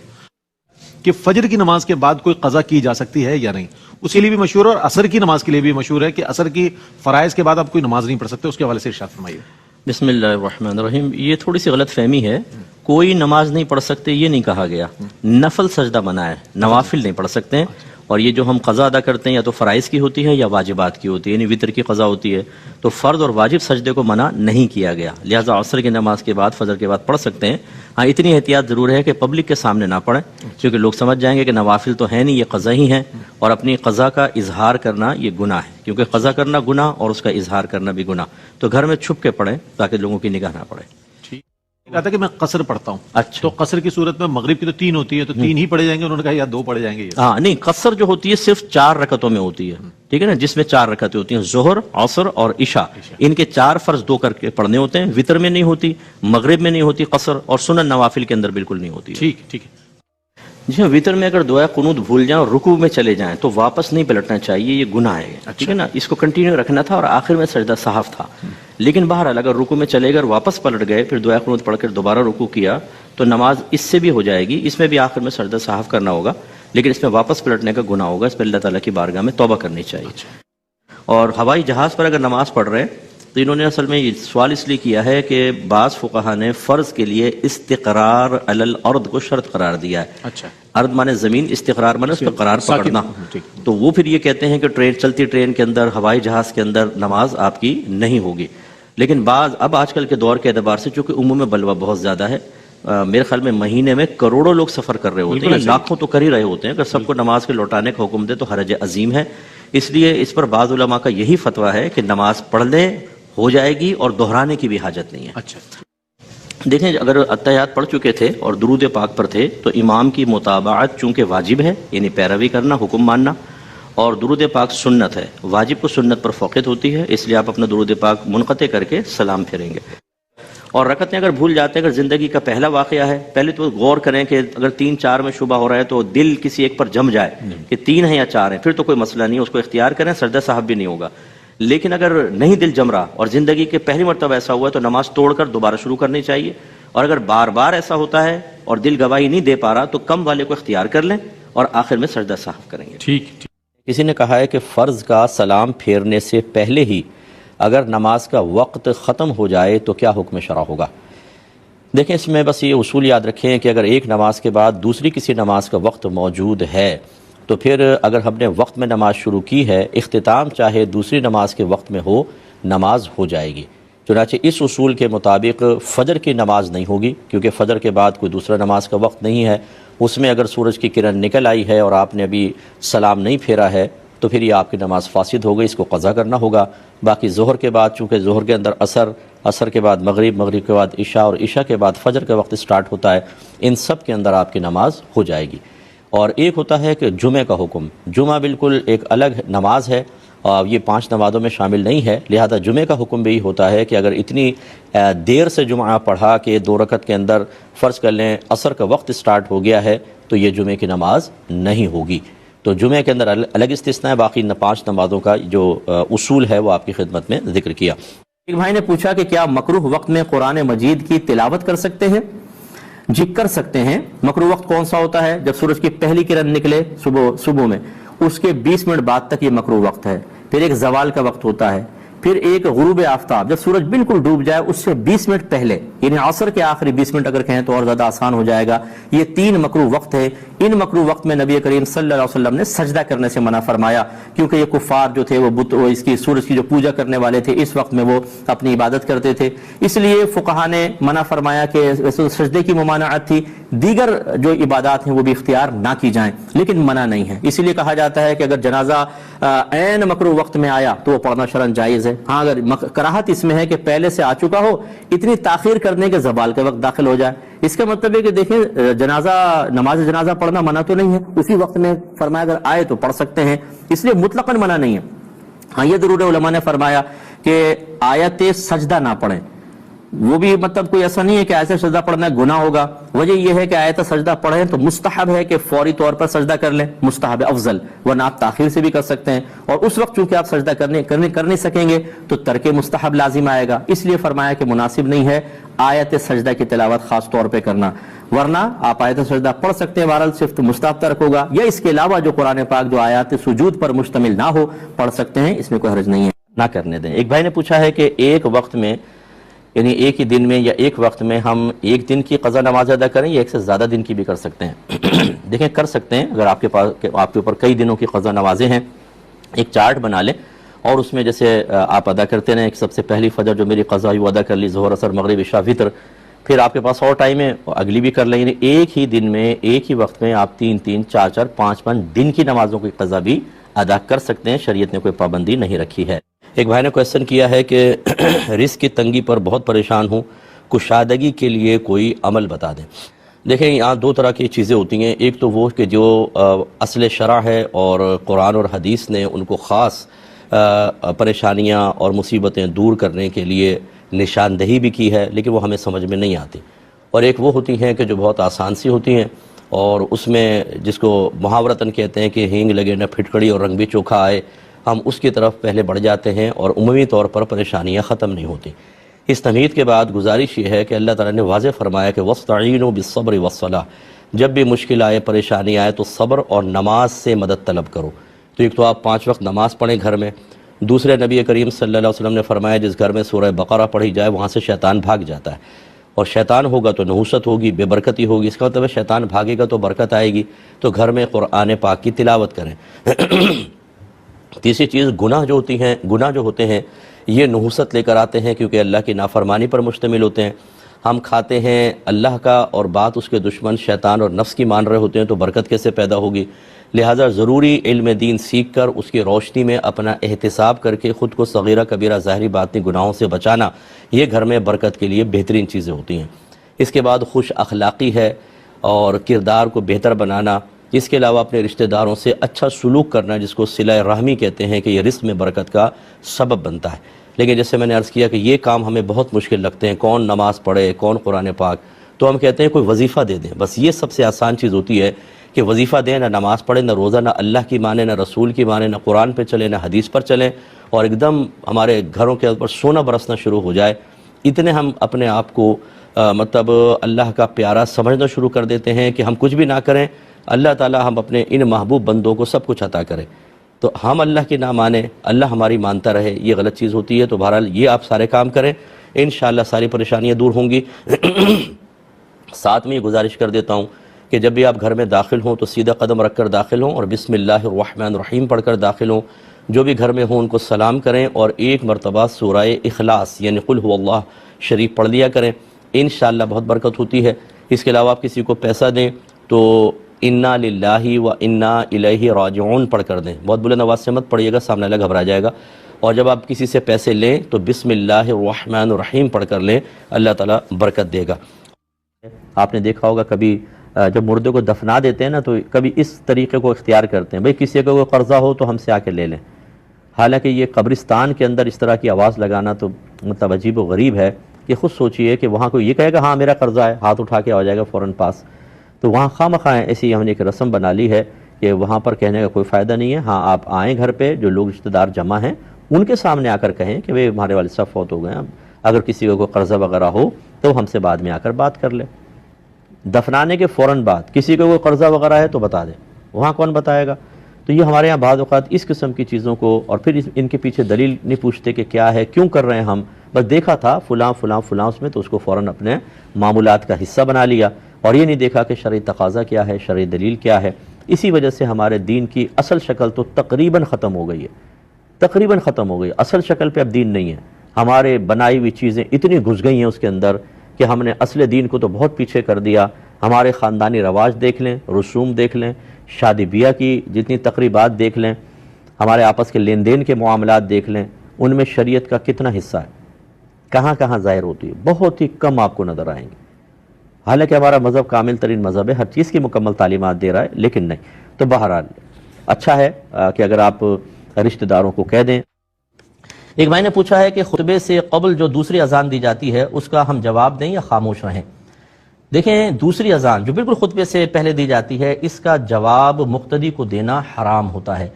کہ فجر کی نماز کے بعد کوئی قضا کی جا سکتی ہے یا نہیں، اس کے لیے بھی مشہور ہے، اور عصر کی نماز کے لیے بھی مشہور ہے کہ عصر کی فرائض کے بعد آپ کوئی نماز نہیں پڑھ سکتے، اس کے حوالے سے ارشاد فرمائیے۔ بسم اللہ الرحمن الرحیم۔ یہ تھوڑی سی غلط فہمی ہے، کوئی نماز نہیں پڑھ سکتے یہ نہیں کہا گیا، نفل سجدہ منع ہے، نوافل نہیں پڑھ سکتے ہیں۔ اور یہ جو ہم قضا ادا کرتے ہیں یا تو فرائض کی ہوتی ہے یا واجبات کی ہوتی ہے، یعنی وطر کی قضا ہوتی ہے، تو فرض اور واجب سجدے کو منع نہیں کیا گیا، لہٰذا عصر کی نماز کے بعد فجر کے بعد پڑھ سکتے ہیں۔ ہاں اتنی احتیاط ضرور ہے کہ پبلک کے سامنے نہ پڑھیں، کیونکہ لوگ سمجھ جائیں گے کہ نوافل تو ہے نہیں، یہ قضا ہی ہیں، اور اپنی قضا کا اظہار کرنا یہ گناہ ہے، کیونکہ قضا کرنا گناہ اور اس کا اظہار کرنا بھی گناہ، تو گھر میں چھپ کے پڑھیں تاکہ لوگوں کی نگاہ نہ پڑے۔ کہا تھا کہ میں قصر پڑھتا ہوں، اچھا، تو قصر کی صورت میں مغرب کی تو 3 ہوتی ہے، تو 3 ہی پڑھے جائیں گے، انہوں نے کہا یا 2 پڑھے جائیں گے۔ ہاں نہیں، قصر جو ہوتی ہے صرف 4 رکعتوں میں ہوتی ہے، ٹھیک ہے نا، جس میں 4 رکعتیں ہوتی ہیں، ظہر، عصر اور عشاء، ان کے 4 فرض 2 کر کے پڑھنے ہوتے ہیں، وطر میں نہیں ہوتی، مغرب میں نہیں ہوتی قصر، اور سنن نوافل کے اندر بالکل نہیں ہوتی۔ ٹھیک ہے جی ہاں، وطر میں اگر دعائے قنوت بھول جائیں اور رکوع میں چلے جائیں تو واپس نہیں پلٹنا چاہیے، یہ گناہ ہے، ٹھیک ہے نا، اس کو کنٹینیو رکھنا تھا اور آخر میں سجدہ سہو تھا، لیکن بہرحال اگر رکوع میں چلے گئے اور واپس پلٹ گئے، پھر دعائے قنوت پڑھ کر دوبارہ رکوع کیا تو نماز اس سے بھی ہو جائے گی، اس میں بھی آخر میں سجدہ سہو کرنا ہوگا، لیکن اس میں واپس پلٹنے کا گناہ ہوگا، اس پہ اللہ تعالیٰ کی بارگاہ میں توبہ کرنی چاہیے۔ اور ہوائی جہاز پر اگر نماز پڑھ رہے ہیں تو انہوں نے اصل میں یہ سوال اس لیے کیا ہے کہ بعض فقہا نے فرض کے لیے استقرار علی الارض کو شرط قرار دیا ہے۔ اچھا، ارض مانے زمین، استقرار مانے اس پہ قرار پکڑنا، تو وہ پھر یہ کہتے ہیں کہ چلتی ٹرین کے اندر، ہوائی جہاز کے اندر نماز آپ کی نہیں ہوگی، لیکن اب آج کل کے دور کے اعتبار سے چونکہ عموم بلوہ بہت زیادہ ہے، میرے خیال میں مہینے میں کروڑوں لوگ سفر کر رہے ہوتے ہیں، لاکھوں تو کر ہی رہے ہوتے ہیں، اگر سب کو نماز کے لوٹانے کا حکم دے تو حرج عظیم ہے، اس لیے اس پر بعض علماء کا یہی فتویٰ ہے کہ نماز پڑھ لیں، ہو جائے گی اور دہرانے کی بھی حاجت نہیں ہے۔ اچھا، دیکھیں اگر اتحیات پڑھ چکے تھے اور درود پاک پر تھے تو امام کی متابعت چونکہ واجب ہے، یعنی پیروی کرنا، حکم ماننا، اور درود پاک سنت ہے، واجب کو سنت پر فوقیت ہوتی ہے، اس لیے آپ اپنا درود پاک منقطع کر کے سلام پھیریں گے۔ اور رکعتیں اگر بھول جاتے ہیں، اگر زندگی کا پہلا واقعہ ہے، پہلے تو غور کریں کہ اگر 3-4 میں شبہ ہو رہا ہے تو دل کسی ایک پر جم جائے کہ 3 ہیں یا 4 ہیں، پھر تو کوئی مسئلہ نہیں، اس کو اختیار کریں، سجدہ صاحب بھی نہیں ہوگا۔ لیکن اگر نہیں دل جم رہا اور زندگی کے پہلی مرتبہ ایسا ہوا ہے تو نماز توڑ کر دوبارہ شروع کرنی چاہیے، اور اگر بار بار ایسا ہوتا ہے اور دل گواہی نہیں دے پا رہا تو کم والے کو اختیار کر لیں اور آخر میں سجدہ صاحب کریں گے۔ ٹھیک۔ کسی نے کہا ہے کہ فرض کا سلام پھیرنے سے پہلے ہی اگر نماز کا وقت ختم ہو جائے تو کیا حکم شرع ہوگا؟ دیکھیں اس میں بس یہ اصول یاد رکھیں کہ اگر ایک نماز کے بعد دوسری کسی نماز کا وقت موجود ہے تو پھر اگر ہم نے وقت میں نماز شروع کی ہے، اختتام چاہے دوسری نماز کے وقت میں ہو، نماز ہو جائے گی۔ چنانچہ اس اصول کے مطابق فجر کی نماز نہیں ہوگی، کیونکہ فجر کے بعد کوئی دوسرا نماز کا وقت نہیں ہے، اس میں اگر سورج کی کرن نکل آئی ہے اور آپ نے ابھی سلام نہیں پھیرا ہے تو پھر یہ آپ کی نماز فاسد ہو گئی، اس کو قضا کرنا ہوگا۔ باقی ظہر کے بعد چونکہ ظہر کے اندر عصر کے بعد مغرب کے بعد عشاء اور عشاء کے بعد فجر کا وقت سٹارٹ ہوتا ہے، ان سب کے اندر آپ کی نماز ہو جائے گی۔ اور ایک ہوتا ہے کہ جمعہ کا حکم، جمعہ بالکل ایک الگ نماز ہے یہ 5 نمازوں میں شامل نہیں ہے، لہذا جمعے کا حکم بھی ہوتا ہے کہ اگر اتنی دیر سے جمعہ پڑھا کہ 2 رکعت کے اندر فرض کر لیں عصر کا وقت سٹارٹ ہو گیا ہے تو یہ جمعے کی نماز نہیں ہوگی۔ تو جمعے کے اندر الگ استثناء ہے، باقی 5 نمازوں کا جو اصول ہے وہ آپ کی خدمت میں ذکر کیا۔ ایک بھائی نے پوچھا کہ کیا مکروہ وقت میں قرآن مجید کی تلاوت کر سکتے ہیں؟ جی کر سکتے ہیں۔ مکروہ وقت کون سا ہوتا ہے؟ جب سورج کی پہلی کرن نکلے صبح میں، اس کے 20 منٹ بعد تک یہ مکروہ وقت ہے۔ پھر ایک زوال کا وقت ہوتا ہے، پھر ایک غروب آفتاب جب سورج بالکل ڈوب جائے اس سے 20 منٹ پہلے، یعنی عصر کے آخری 20 منٹ اگر کہیں تو اور زیادہ آسان ہو جائے گا۔ یہ 3 مکروہ وقت ہے۔ ان مکروہ وقت میں نبی کریم صلی اللہ علیہ وسلم نے سجدہ کرنے سے منع فرمایا، کیونکہ یہ کفار جو تھے وہ اس کی سورج کی جو پوجا کرنے والے تھے، اس وقت میں وہ اپنی عبادت کرتے تھے، اس لیے فقہا نے منع فرمایا کہ سجدے کی ممانعت تھی، دیگر جو عبادات ہیں وہ بھی اختیار نہ کی جائیں، لیکن منع نہیں ہے۔ اسی لیے کہا جاتا ہے کہ اگر جنازہ عین مکروہ وقت میں آیا تو وہ پڑھنا شرعاً جائز ہے۔ ہاں اگر کراہت اس میں ہے کہ پہلے سے آ چکا ہو، اتنی تاخیر کرنے کے زوال کے وقت داخل ہو جائے، اس کا مطلب ہے کہ دیکھیں نماز جنازہ پڑھنا منع تو نہیں ہے، اسی وقت میں فرمایا اگر آئے تو پڑھ سکتے ہیں، اس لیے مطلقاً منع نہیں ہے۔ ہاں یہ ضرور ہے، علماء نے فرمایا کہ آیت سجدہ نہ پڑھیں، وہ بھی مطلب کوئی ایسا نہیں ہے کہ آیت سجدہ پڑھنا گناہ ہوگا، وجہ یہ ہے کہ آیت سجدہ پڑھیں تو مستحب ہے کہ فوری طور پر سجدہ کر لیں، مستحب افضل، ورنہ آپ تاخیر سے بھی کر سکتے ہیں، اور اس وقت چونکہ آپ سجدہ کر نہیں سکیں گے تو ترک مستحب لازم آئے گا، اس لیے فرمایا کہ مناسب نہیں ہے آیت سجدہ کی تلاوت خاص طور پہ کرنا، ورنہ آپ آیت سجدہ پڑھ سکتے ہیں، بہرحال صرف مستحب ترک ہوگا، یا اس کے علاوہ جو قرآن پاک جو آیات سجود پر مشتمل نہ ہو پڑھ سکتے ہیں، اس میں کوئی حرج نہیں ہے، نہ کرنے دیں۔ ایک بھائی نے پوچھا ہے کہ ایک وقت میں، یعنی ایک ہی دن میں یا ایک وقت میں ہم ایک دن کی قضا نماز ادا کریں یا ایک سے زیادہ دن کی بھی کر سکتے ہیں؟ دیکھیں کر سکتے ہیں، اگر آپ کے اوپر کئی دنوں کی قضا نمازیں ہیں، ایک چارٹ بنا لیں اور اس میں جیسے آپ ادا کرتے رہیں، ایک سب سے پہلی فجر جو میری قضا وہ ادا کر لی، ظہر اثر مغرب عشاء وتر، پھر آپ کے پاس اور ٹائم ہے اگلی بھی کر لیں، یعنی ایک ہی دن میں ایک ہی وقت میں آپ 3 4 5 دن کی نمازوں کی قضا بھی ادا کر سکتے ہیں، شریعت نے کوئی پابندی نہیں رکھی ہے۔ ایک بھائی نے کویسچن کیا ہے کہ رزق کی تنگی پر بہت پریشان ہوں، کشادگی کے لیے کوئی عمل بتا دیں۔ دیکھیں یہاں 2 طرح کی چیزیں ہوتی ہیں، ایک تو وہ کہ جو اصل شرع ہے اور قرآن اور حدیث نے ان کو خاص پریشانیاں اور مصیبتیں دور کرنے کے لیے نشاندہی بھی کی ہے، لیکن وہ ہمیں سمجھ میں نہیں آتی، اور ایک وہ ہوتی ہیں کہ جو بہت آسان سی ہوتی ہیں، اور اس میں جس کو محاورتاً کہتے ہیں کہ ہینگ لگے نہ پھٹکڑی اور رنگ بھی چوکھا آئے، ہم اس کی طرف پہلے بڑھ جاتے ہیں اور عمومی طور پر پریشانیاں ختم نہیں ہوتی۔ اس تمہید کے بعد گزارش یہ ہے کہ اللہ تعالیٰ نے واضح فرمایا کہ وَاسْتَعِینُوا بِالصَّبْرِ وَالصَّلَاةِ، جب بھی مشکل آئے پریشانی آئے تو صبر اور نماز سے مدد طلب کرو۔ تو ایک تو آپ 5 وقت نماز پڑھیں گھر میں، دوسرے نبی کریم صلی اللہ علیہ وسلم نے فرمایا جس گھر میں سورہ بقرہ پڑھی جائے وہاں سے شیطان بھاگ جاتا ہے، اور شیطان ہوگا تو نحوست ہوگی، بے برکتی ہوگی، اس کا مطلب ہے شیطان بھاگے گا تو برکت آئے گی، تو گھر میں قرآن پاک کی تلاوت کریں۔ تیسری چیز گناہ جو ہوتے ہیں یہ نحوست لے کر آتے ہیں، کیونکہ اللہ کی نافرمانی پر مشتمل ہوتے ہیں، ہم کھاتے ہیں اللہ کا اور بات اس کے دشمن شیطان اور نفس کی مان رہے ہوتے ہیں، تو برکت کیسے پیدا ہوگی؟ لہٰذا ضروری علم دین سیکھ کر اس کی روشنی میں اپنا احتساب کر کے خود کو صغیرہ کبیرہ ظاہری باطنی گناہوں سے بچانا، یہ گھر میں برکت کے لیے بہترین چیزیں ہوتی ہیں۔ اس کے بعد خوش اخلاقی ہے اور کردار کو بہتر بنانا، اس کے علاوہ اپنے رشتہ داروں سے اچھا سلوک کرنا، جس کو صلہ رحمی کہتے ہیں، کہ یہ رزق میں برکت کا سبب بنتا ہے۔ لیکن جیسے میں نے عرض کیا کہ یہ کام ہمیں بہت مشکل لگتے ہیں، کون نماز پڑھے، کون قرآن پاک، تو ہم کہتے ہیں کوئی وظیفہ دے دیں، بس یہ سب سے آسان چیز ہوتی ہے کہ وظیفہ دیں، نہ نماز پڑھیں، نہ روزہ، نہ اللہ کی مانیں، نہ رسول کی مانیں، نہ قرآن پہ چلیں، نہ حدیث پر چلیں، اور ایک دم ہمارے گھروں کے اوپر سونا برسنا شروع ہو جائے۔ اتنے ہم اپنے آپ کو مطلب اللہ کا پیارا سمجھنا شروع کر دیتے ہیں کہ ہم کچھ بھی نہ کریں، اللہ تعالیٰ ہم اپنے ان محبوب بندوں کو سب کچھ عطا کرے، تو ہم اللہ کی نہ مانیں، اللہ ہماری مانتا رہے، یہ غلط چیز ہوتی ہے۔ تو بہرحال یہ آپ سارے کام کریں، انشاءاللہ ساری پریشانیاں دور ہوں گی۔ ساتھ میں یہ گزارش کر دیتا ہوں کہ جب بھی آپ گھر میں داخل ہوں تو سیدھا قدم رکھ کر داخل ہوں اور بسم اللہ الرحمن الرحیم پڑھ کر داخل ہوں۔ جو بھی گھر میں ہوں ان کو سلام کریں اور ایک مرتبہ سورہ اخلاص یعنی قل هو اللہ شریف پڑھ لیا کریں، انشاءاللہ بہت برکت ہوتی ہے۔ اس کے علاوہ آپ کسی کو پیسہ دیں تو انا للہ و انا الیہ راجعون پڑھ کر دیں، بہت بلند آواز سے مت پڑھیے گا، سامنے والا گھبرا جائے گا۔ اور جب آپ کسی سے پیسے لیں تو بسم اللہ الرحمن الرحیم پڑھ کر لیں، اللہ تعالیٰ برکت دے گا۔ آپ نے دیکھا ہوگا کبھی جب مردے کو دفنا دیتے ہیں نا تو کبھی اس طریقے کو اختیار کرتے ہیں، بھئی کسی کو کوئی قرضہ ہو تو ہم سے آ کے لے لیں، حالانکہ یہ قبرستان کے اندر اس طرح کی آواز لگانا تو مطلب عجیب و غریب ہے کہ خود سوچئے کہ وہاں کوئی یہ کہے گا ہاں میرا قرضہ ہے، ہاتھ اٹھا کے آ جائے گا فوراً پاس، تو وہاں خواہ ایسی ہم نے ایک رسم بنا لی ہے کہ وہاں پر کہنے کا کوئی فائدہ نہیں ہے۔ ہاں آپ آئیں گھر پہ، جو لوگ رشتہ دار جمع ہیں ان کے سامنے آ کر کہیں کہ ہمارے والد صاحب فوت ہو گئے ہیں، اگر کسی کو کوئی قرضہ وغیرہ ہو تو ہم سے بعد میں آ کر بات کر لے، دفنانے کے فوراً بعد کسی کو کوئی قرضہ وغیرہ ہے تو بتا دے، وہاں کون بتائے گا؟ تو یہ ہمارے یہاں بعض اوقات اس قسم کی چیزوں کو، اور پھر ان کے پیچھے دلیل نہیں پوچھتے کہ کیا ہے، کیوں کر رہے ہیں ہم، بس دیکھا تھا فلاں فلاں فلاں اس میں تو اس کو فوراً اپنے معمولات کا حصہ بنا لیا، اور یہ نہیں دیکھا کہ شرعی تقاضا کیا ہے، شرعی دلیل کیا ہے۔ اسی وجہ سے ہمارے دین کی اصل شکل تو تقریباً ختم ہو گئی ہے، تقریباً ختم ہو گئی، اصل شکل پہ اب دین نہیں ہے۔ ہمارے بنائی ہوئی چیزیں اتنی گھس گئی ہیں اس کے اندر کہ ہم نے اصل دین کو تو بہت پیچھے کر دیا۔ ہمارے خاندانی رواج دیکھ لیں، رسوم دیکھ لیں، شادی بیاہ کی جتنی تقریبات دیکھ لیں، ہمارے آپس کے لین دین کے معاملات دیکھ لیں، ان میں شریعت کا کتنا حصہ ہے، کہاں کہاں ظاہر ہوتی ہے، بہت ہی کم آپ کو نظر آئیں گے۔ حالانکہ ہمارا مذہب کامل ترین مذہب ہے، ہر چیز کی مکمل تعلیمات دے رہا ہے، لیکن نہیں۔ تو بہرحال اچھا ہے کہ اگر آپ رشتہ داروں کو کہہ دیں۔ ایک بھائی نے پوچھا ہے کہ خطبے سے قبل جو دوسری اذان دی جاتی ہے اس کا ہم جواب دیں یا خاموش رہیں؟ دیکھیں، دوسری اذان جو بالکل خطبے سے پہلے دی جاتی ہے اس کا جواب مقتدی کو دینا حرام ہوتا ہے،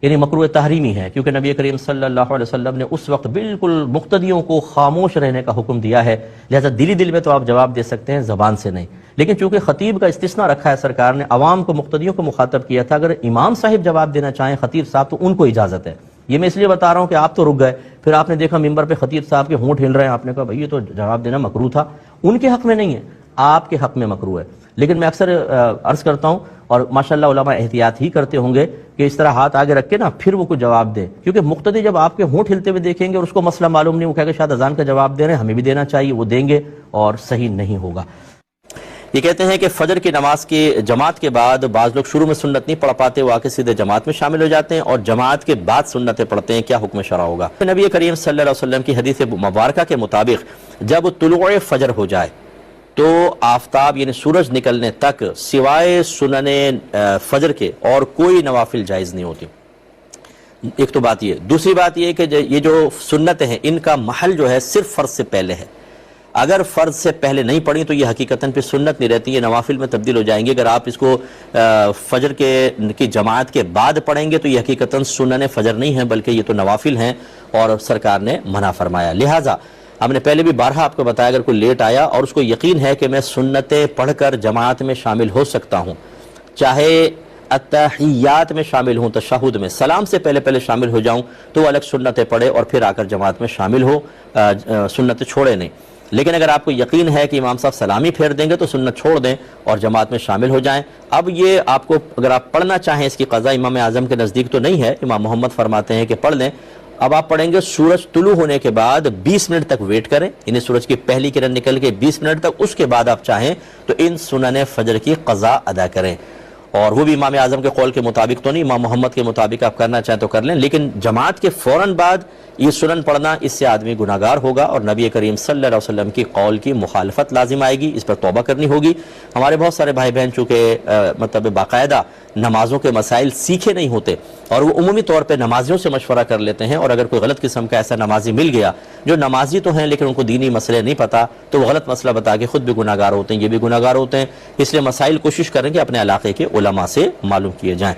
یعنی مکروہ تحریمی ہے، کیونکہ نبی کریم صلی اللہ علیہ وسلم نے اس وقت بالکل مقتدیوں کو خاموش رہنے کا حکم دیا ہے، لہذا دل میں تو آپ جواب دے سکتے ہیں، زبان سے نہیں۔ لیکن چونکہ خطیب کا استثناء رکھا ہے سرکار نے، عوام کو مقتدیوں کو مخاطب کیا تھا، اگر امام صاحب جواب دینا چاہیں خطیب صاحب تو ان کو اجازت ہے۔ یہ میں اس لیے بتا رہا ہوں کہ آپ تو رک گئے، پھر آپ نے دیکھا ممبر پہ خطیب صاحب کے ہونٹ ہل رہے ہیں، آپ نے کہا بھائی یہ تو جواب دینا مکروہ تھا، ان کے حق میں نہیں ہے، آپ کے حق میں مکروہ ہے۔ لیکن میں اکثر عرض کرتا ہوں، اور ماشاءاللہ علماء احتیاط ہی کرتے ہوں گے کہ اس طرح ہاتھ آگے رکھ کے نا پھر وہ کوئی جواب دے، کیونکہ مقتدی جب آپ کے ہونٹ ہلتے ہوئے دیکھیں گے اور اس کو مسئلہ معلوم نہیں، وہ کہے گا شاید اذان کا جواب دے رہے ہیں، ہمیں بھی دینا چاہیے، وہ دیں گے اور صحیح نہیں ہوگا۔ یہ کہتے ہیں کہ فجر کی نماز کی جماعت کے بعد بعض لوگ شروع میں سنت نہیں پڑھ پاتے، وہ آ کے سیدھے جماعت میں شامل ہو جاتے ہیں اور جماعت کے بعد سنتیں پڑھتے ہیں، کیا حکم شرع ہوگا؟ نبی کریم صلی اللہ علیہ وسلم کی حدیث مبارکہ کے مطابق جب طلوع فجر ہو جائے تو آفتاب یعنی سورج نکلنے تک سوائے سنن فجر کے اور کوئی نوافل جائز نہیں ہوتی۔ ایک تو بات یہ، دوسری بات یہ کہ یہ جو سنتیں ہیں ان کا محل جو ہے صرف فرض سے پہلے ہے، اگر فرض سے پہلے نہیں پڑھی تو یہ حقیقتاً پہ سنت نہیں رہتی، یہ نوافل میں تبدیل ہو جائیں گے۔ اگر آپ اس کو فجر کی جماعت کے بعد پڑھیں گے تو یہ حقیقتاً سنن فجر نہیں ہے بلکہ یہ تو نوافل ہیں اور سرکار نے منع فرمایا۔ لہٰذا ہم نے پہلے بھی بارہا آپ کو بتایا، اگر کوئی لیٹ آیا اور اس کو یقین ہے کہ میں سنتیں پڑھ کر جماعت میں شامل ہو سکتا ہوں، چاہے اتحیات میں شامل ہوں، تشہد میں سلام سے پہلے شامل ہو جاؤں، تو وہ الگ سنتیں پڑھے اور پھر آ کر جماعت میں شامل ہو، سنتیں چھوڑے نہیں۔ لیکن اگر آپ کو یقین ہے کہ امام صاحب سلامی پھیر دیں گے تو سنت چھوڑ دیں اور جماعت میں شامل ہو جائیں۔ اب یہ آپ کو اگر آپ پڑھنا چاہیں، اس کی قضا امام اعظم کے نزدیک تو نہیں ہے، امام محمد فرماتے ہیں کہ پڑھ لیں۔ اب آپ پڑھیں گے سورج طلوع ہونے کے بعد 20 منٹ تک ویٹ کریں، یعنی سورج کی پہلی کرن نکل کے 20 منٹ تک، اس کے بعد آپ چاہیں تو ان سنن فجر کی قضا ادا کریں، اور وہ بھی امام اعظم کے قول کے مطابق تو نہیں، امام محمد کے مطابق آپ کرنا چاہیں تو کر لیں، لیکن جماعت کے فوراً بعد یہ سنن پڑھنا، اس سے آدمی گناہگار ہوگا اور نبی کریم صلی اللہ علیہ وسلم کی قول کی مخالفت لازم آئے گی، اس پر توبہ کرنی ہوگی۔ ہمارے بہت سارے بھائی بہن چونکہ مطلب باقاعدہ نمازوں کے مسائل سیکھے نہیں ہوتے اور وہ عمومی طور پہ نمازیوں سے مشورہ کر لیتے ہیں، اور اگر کوئی غلط قسم کا ایسا نمازی مل گیا جو نمازی تو ہیں لیکن ان کو دینی مسئلے نہیں پتہ، تو وہ غلط مسئلہ بتا کے خود بھی گناہگار ہوتے ہیں، یہ بھی گناہگار ہوتے ہیں۔ اس لیے مسائل کوشش کریں کہ اپنے علاقے کے علماء سے معلوم کیے جائیں۔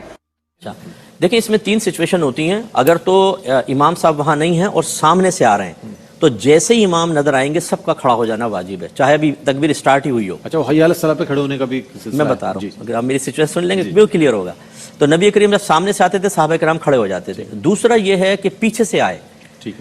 دیکھیں، اس میں 3 سچویشن ہوتی ہیں۔ اگر تو امام صاحب وہاں نہیں ہیں اور سامنے سے آ رہے ہیں تو جیسے ہی امام نظر آئیں گے سب کا کھڑا ہو جانا واجب ہے، چاہے ابھی تکبیر سٹارٹ ہی ہوئی ہو۔ اچھا، وہ حی علی الصلاۃ پہ کھڑے ہونے کا بھی میں بتا رہا ہوں، اگر آپ میری سچویشن سن لیں گے تو بالکل کلیئر ہوگا۔ تو نبی کریم جب سامنے سے آتے تھے صحابہ کرام کھڑے ہو جاتے تھے۔ دوسرا یہ ہے کہ پیچھے سے آئے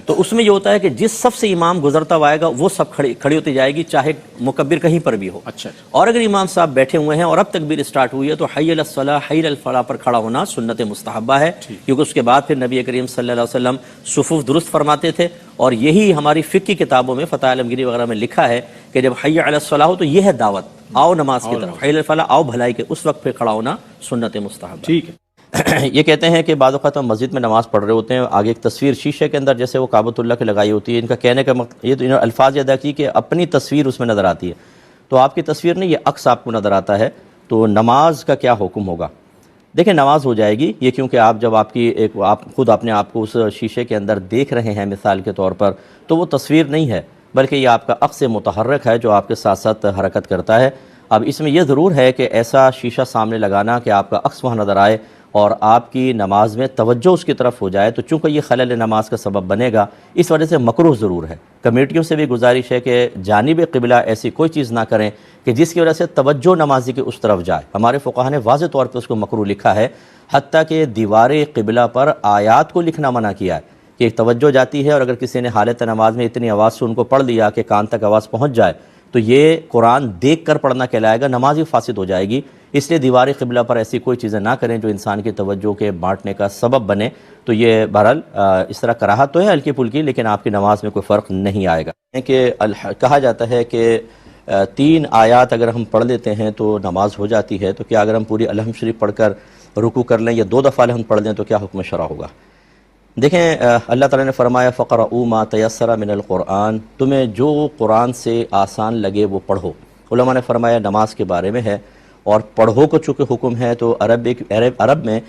تو اس میں یہ ہوتا ہے کہ جس صف سے امام گزرتا ہوا آئے گا وہ سب کھڑی ہوتی جائے گی، چاہے مکبر کہیں پر بھی ہو۔ اچھا، اور اگر امام صاحب بیٹھے ہوئے ہیں اور اب تکبیر سٹارٹ ہوئی ہے تو حی علی الصلاۃ، حی علی الفلاح پر کھڑا ہونا سنت مستحبہ ہے، کیونکہ اس کے بعد پھر نبی کریم صلی اللہ علیہ وسلم صفوف درست فرماتے تھے، اور یہی ہماری فقہ کی کتابوں میں فتح عالمگیری وغیرہ میں لکھا ہے کہ جب حی علی الصلاۃ ہو تو یہ ہے دعوت، آؤ نماز کی طرف، حی علی الفلاح آؤ بھلائی کے، اس وقت پھر کھڑا ہونا سنت مستحبہ۔ ٹھیک ہے۔ یہ کہتے ہیں کہ بعض اوقات ہم مسجد میں نماز پڑھ رہے ہوتے ہیں، آگے ایک تصویر شیشے کے اندر جیسے وہ کعبۃ اللہ کی لگائی ہوتی ہے، ان کا کہنے کا یہ تو انہوں نے الفاظ ادا کی کہ اپنی تصویر اس میں نظر آتی ہے، تو آپ کی تصویر نہیں، یہ عکس آپ کو نظر آتا ہے، تو نماز کا کیا حکم ہوگا؟ دیکھیں نماز ہو جائے گی یہ، کیونکہ آپ جب آپ خود اپنے آپ کو اس شیشے کے اندر دیکھ رہے ہیں مثال کے طور پر، تو وہ تصویر نہیں ہے بلکہ یہ آپ کا عکس متحرک ہے جو آپ کے ساتھ ساتھ حرکت کرتا ہے۔ اب اس میں یہ ضرور ہے کہ ایسا شیشہ سامنے لگانا کہ آپ کا عکس وہاں نظر آئے اور آپ کی نماز میں توجہ اس کی طرف ہو جائے، تو چونکہ یہ خلل نماز کا سبب بنے گا، اس وجہ سے مکروہ ضرور ہے۔ کمیٹیوں سے بھی گزارش ہے کہ جانب قبلہ ایسی کوئی چیز نہ کریں کہ جس کی وجہ سے توجہ نمازی کی اس طرف جائے۔ ہمارے فقہا نے واضح طور پہ اس کو مکروہ لکھا ہے، حتیٰ کہ دیوار قبلہ پر آیات کو لکھنا منع کیا ہے کہ ایک توجہ جاتی ہے اور اگر کسی نے حالت نماز میں اتنی آواز سے ان کو پڑھ لیا کہ کان تک آواز پہنچ جائے تو یہ قرآن دیکھ کر پڑھنا کہلائے گا، نماز ہی فاسد ہو جائے گی۔ اس لیے دیوار قبلہ پر ایسی کوئی چیزیں نہ کریں جو انسان کی توجہ کے بانٹنے کا سبب بنے۔ تو یہ بہرحال اس طرح کراہت تو ہے ہلکی پھلکی، لیکن آپ کی نماز میں کوئی فرق نہیں آئے گا۔ کہ کہا جاتا ہے کہ 3 آیات اگر ہم پڑھ لیتے ہیں تو نماز ہو جاتی ہے، تو کیا اگر ہم پوری الحمد شریف پڑھ کر رکوع کر لیں یا 2 دفعہ الحمد پڑھ لیں تو کیا حکم شرع ہوگا؟ دیکھیں اللہ تعالیٰ نے فرمایا فَقْرَؤُوا مَا تَيَسَّرَ مِنَ الْقُرْآنِ، تمہیں جو قرآن سے آسان لگے وہ پڑھو۔ علماء نے فرمایا نماز کے بارے میں ہے، اور پڑھو کو چونکہ حکم ہے تو عرب میں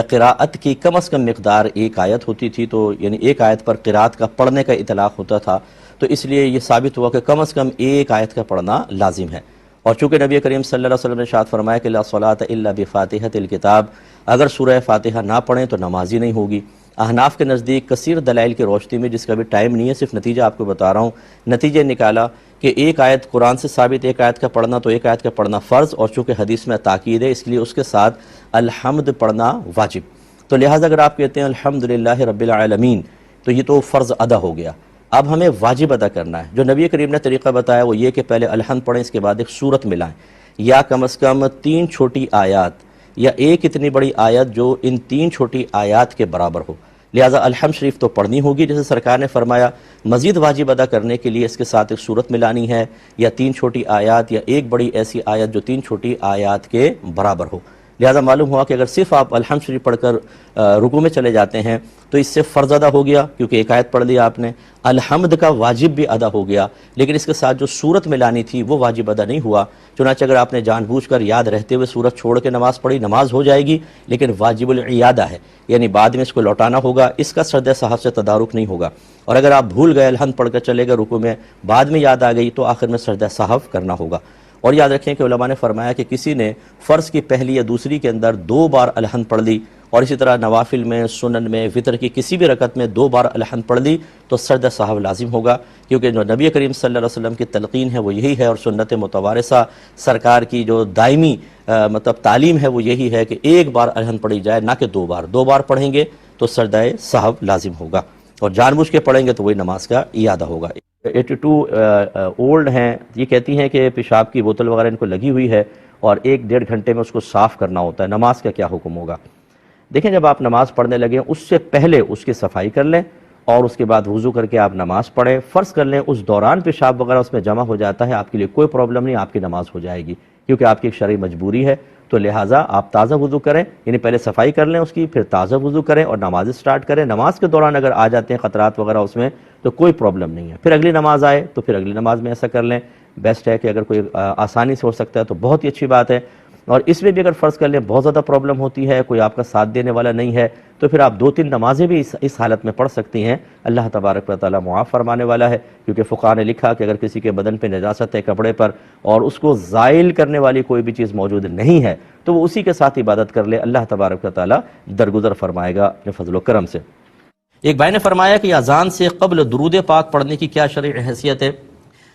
قراءت کی کم از کم مقدار 1 آیت ہوتی تھی، تو یعنی 1 آیت پر قراءت کا پڑھنے کا اطلاق ہوتا تھا، تو اس لیے یہ ثابت ہوا کہ کم از کم 1 آیت کا پڑھنا لازم ہے۔ اور چونکہ نبی کریم صلی اللہ علیہ وسلم نے ارشاد فرمایا کہ لا صلاۃ الا بفاتحۃ الکتاب، اگر سورہ فاتحہ نہ پڑھیں تو نماز ہی نہیں ہوگی۔ احناف کے نزدیک کثیر دلائل کی روشنی میں، جس کا بھی ٹائم نہیں ہے، صرف نتیجہ آپ کو بتا رہا ہوں، نتیجہ نکالا کہ 1 آیت قرآن سے ثابت 1 آیت کا پڑھنا، تو 1 آیت کا پڑھنا فرض، اور چونکہ حدیث میں تاکید ہے اس لیے اس کے ساتھ الحمد پڑھنا واجب۔ تو لہٰذا اگر آپ کہتے ہیں الحمدللہ رب العالمین تو یہ تو فرض ادا ہو گیا، اب ہمیں واجب ادا کرنا ہے۔ جو نبی کریم نے طریقہ بتایا وہ یہ کہ پہلے الحمد پڑھیں، اس کے بعد ایک سورت ملائیں، یا کم از کم 3 چھوٹی آیات یا ایک اتنی بڑی آیت جو ان 3 چھوٹی آیات کے برابر ہو۔ لہٰذا الحمد شریف تو پڑھنی ہوگی، جیسے سرکار نے فرمایا مزید واجب ادا کرنے کے لیے اس کے ساتھ ایک سورت ملانی ہے، یا 3 چھوٹی آیات یا ایک بڑی ایسی آیت جو 3 چھوٹی آیات کے برابر ہو۔ لہٰذا معلوم ہوا کہ اگر صرف آپ الحمد شریف پڑھ کر رکوع میں چلے جاتے ہیں تو اس سے فرض ادا ہو گیا، کیونکہ 1 آیت پڑھ لیا آپ نے، الحمد کا واجب بھی ادا ہو گیا، لیکن اس کے ساتھ جو سورت ملانی تھی وہ واجب ادا نہیں ہوا۔ چنانچہ اگر آپ نے جان بوجھ کر یاد رہتے ہوئے سورت چھوڑ کے نماز پڑھی، نماز ہو جائے گی، لیکن واجب العیادہ ہے، یعنی بعد میں اس کو لوٹانا ہوگا، اس کا سرد صحف سے تدارک نہیں ہوگا۔ اور اگر آپ بھول گئے الحمد پڑھ کر چلے گئے رکوع میں، بعد میں یاد آ گئی تو آخر میں سرد صحف کرنا ہوگا۔ اور یاد رکھیں کہ علماء نے فرمایا کہ کسی نے فرض کی پہلی یا دوسری کے اندر 2 بار الحمد پڑھ لی، اور اسی طرح نوافل میں، سنن میں، وطر کی کسی بھی رکعت میں 2 بار الحمد پڑھ لی تو سرد صحف لازم ہوگا، کیونکہ جو نبی کریم صلی اللہ علیہ وسلم کی تلقین ہے وہ یہی ہے، اور سنت متوارثہ سرکار کی جو دائمی تعلیم ہے وہ یہی ہے کہ 1 بار الحمد پڑھی جائے، نہ کہ 2 بار۔ 2 بار پڑھیں گے تو سرد صحف لازم ہوگا، اور جان بوجھ کے پڑھیں گے تو وہی نماز کا اعادہ ہوگا۔ 82 اولڈ ہیں، یہ کہتی ہیں کہ پیشاب کی بوتل وغیرہ ان کو لگی ہوئی ہے اور 1-1.5 گھنٹے میں اس کو صاف کرنا ہوتا ہے، نماز کا کیا حکم ہوگا؟ دیکھیں جب آپ نماز پڑھنے لگیں اس سے پہلے اس کی صفائی کر لیں، اور اس کے بعد وضو کر کے آپ نماز پڑھیں۔ فرض کر لیں اس دوران پیشاب وغیرہ اس میں جمع ہو جاتا ہے، آپ کے لیے کوئی پرابلم نہیں، آپ کی نماز ہو جائے گی، کیونکہ آپ کی ایک شرعی مجبوری ہے۔ تو لہٰذا آپ تازہ وضو کریں، یعنی پہلے صفائی کر لیں اس کی، پھر تازہ وضو کریں اور نماز سٹارٹ کریں۔ نماز کے دوران اگر آ جاتے ہیں خطرات وغیرہ اس میں تو کوئی پرابلم نہیں ہے، پھر اگلی نماز آئے تو پھر اگلی نماز میں ایسا کر لیں۔ بیسٹ ہے کہ اگر کوئی آسانی سے ہو سکتا ہے تو بہت ہی اچھی بات ہے، اور اس میں بھی اگر فرض کر لیں بہت زیادہ پرابلم ہوتی ہے، کوئی آپ کا ساتھ دینے والا نہیں ہے، تو پھر آپ 2-3 نمازیں بھی اس حالت میں پڑھ سکتی ہیں۔ اللہ تبارک و تعالیٰ معاف فرمانے والا ہے، کیونکہ فقہا نے لکھا کہ اگر کسی کے بدن پہ نجاست ہے کپڑے پر اور اس کو زائل کرنے والی کوئی بھی چیز موجود نہیں ہے تو وہ اسی کے ساتھ عبادت کر لے، اللہ تبارک و تعالیٰ درگزر فرمائے گا اپنے فضل و کرم سے۔ ایک بھائی نے فرمایا کہ اذان سے قبل درود پاک پڑھنے کی کیا شرعی حیثیت ہے؟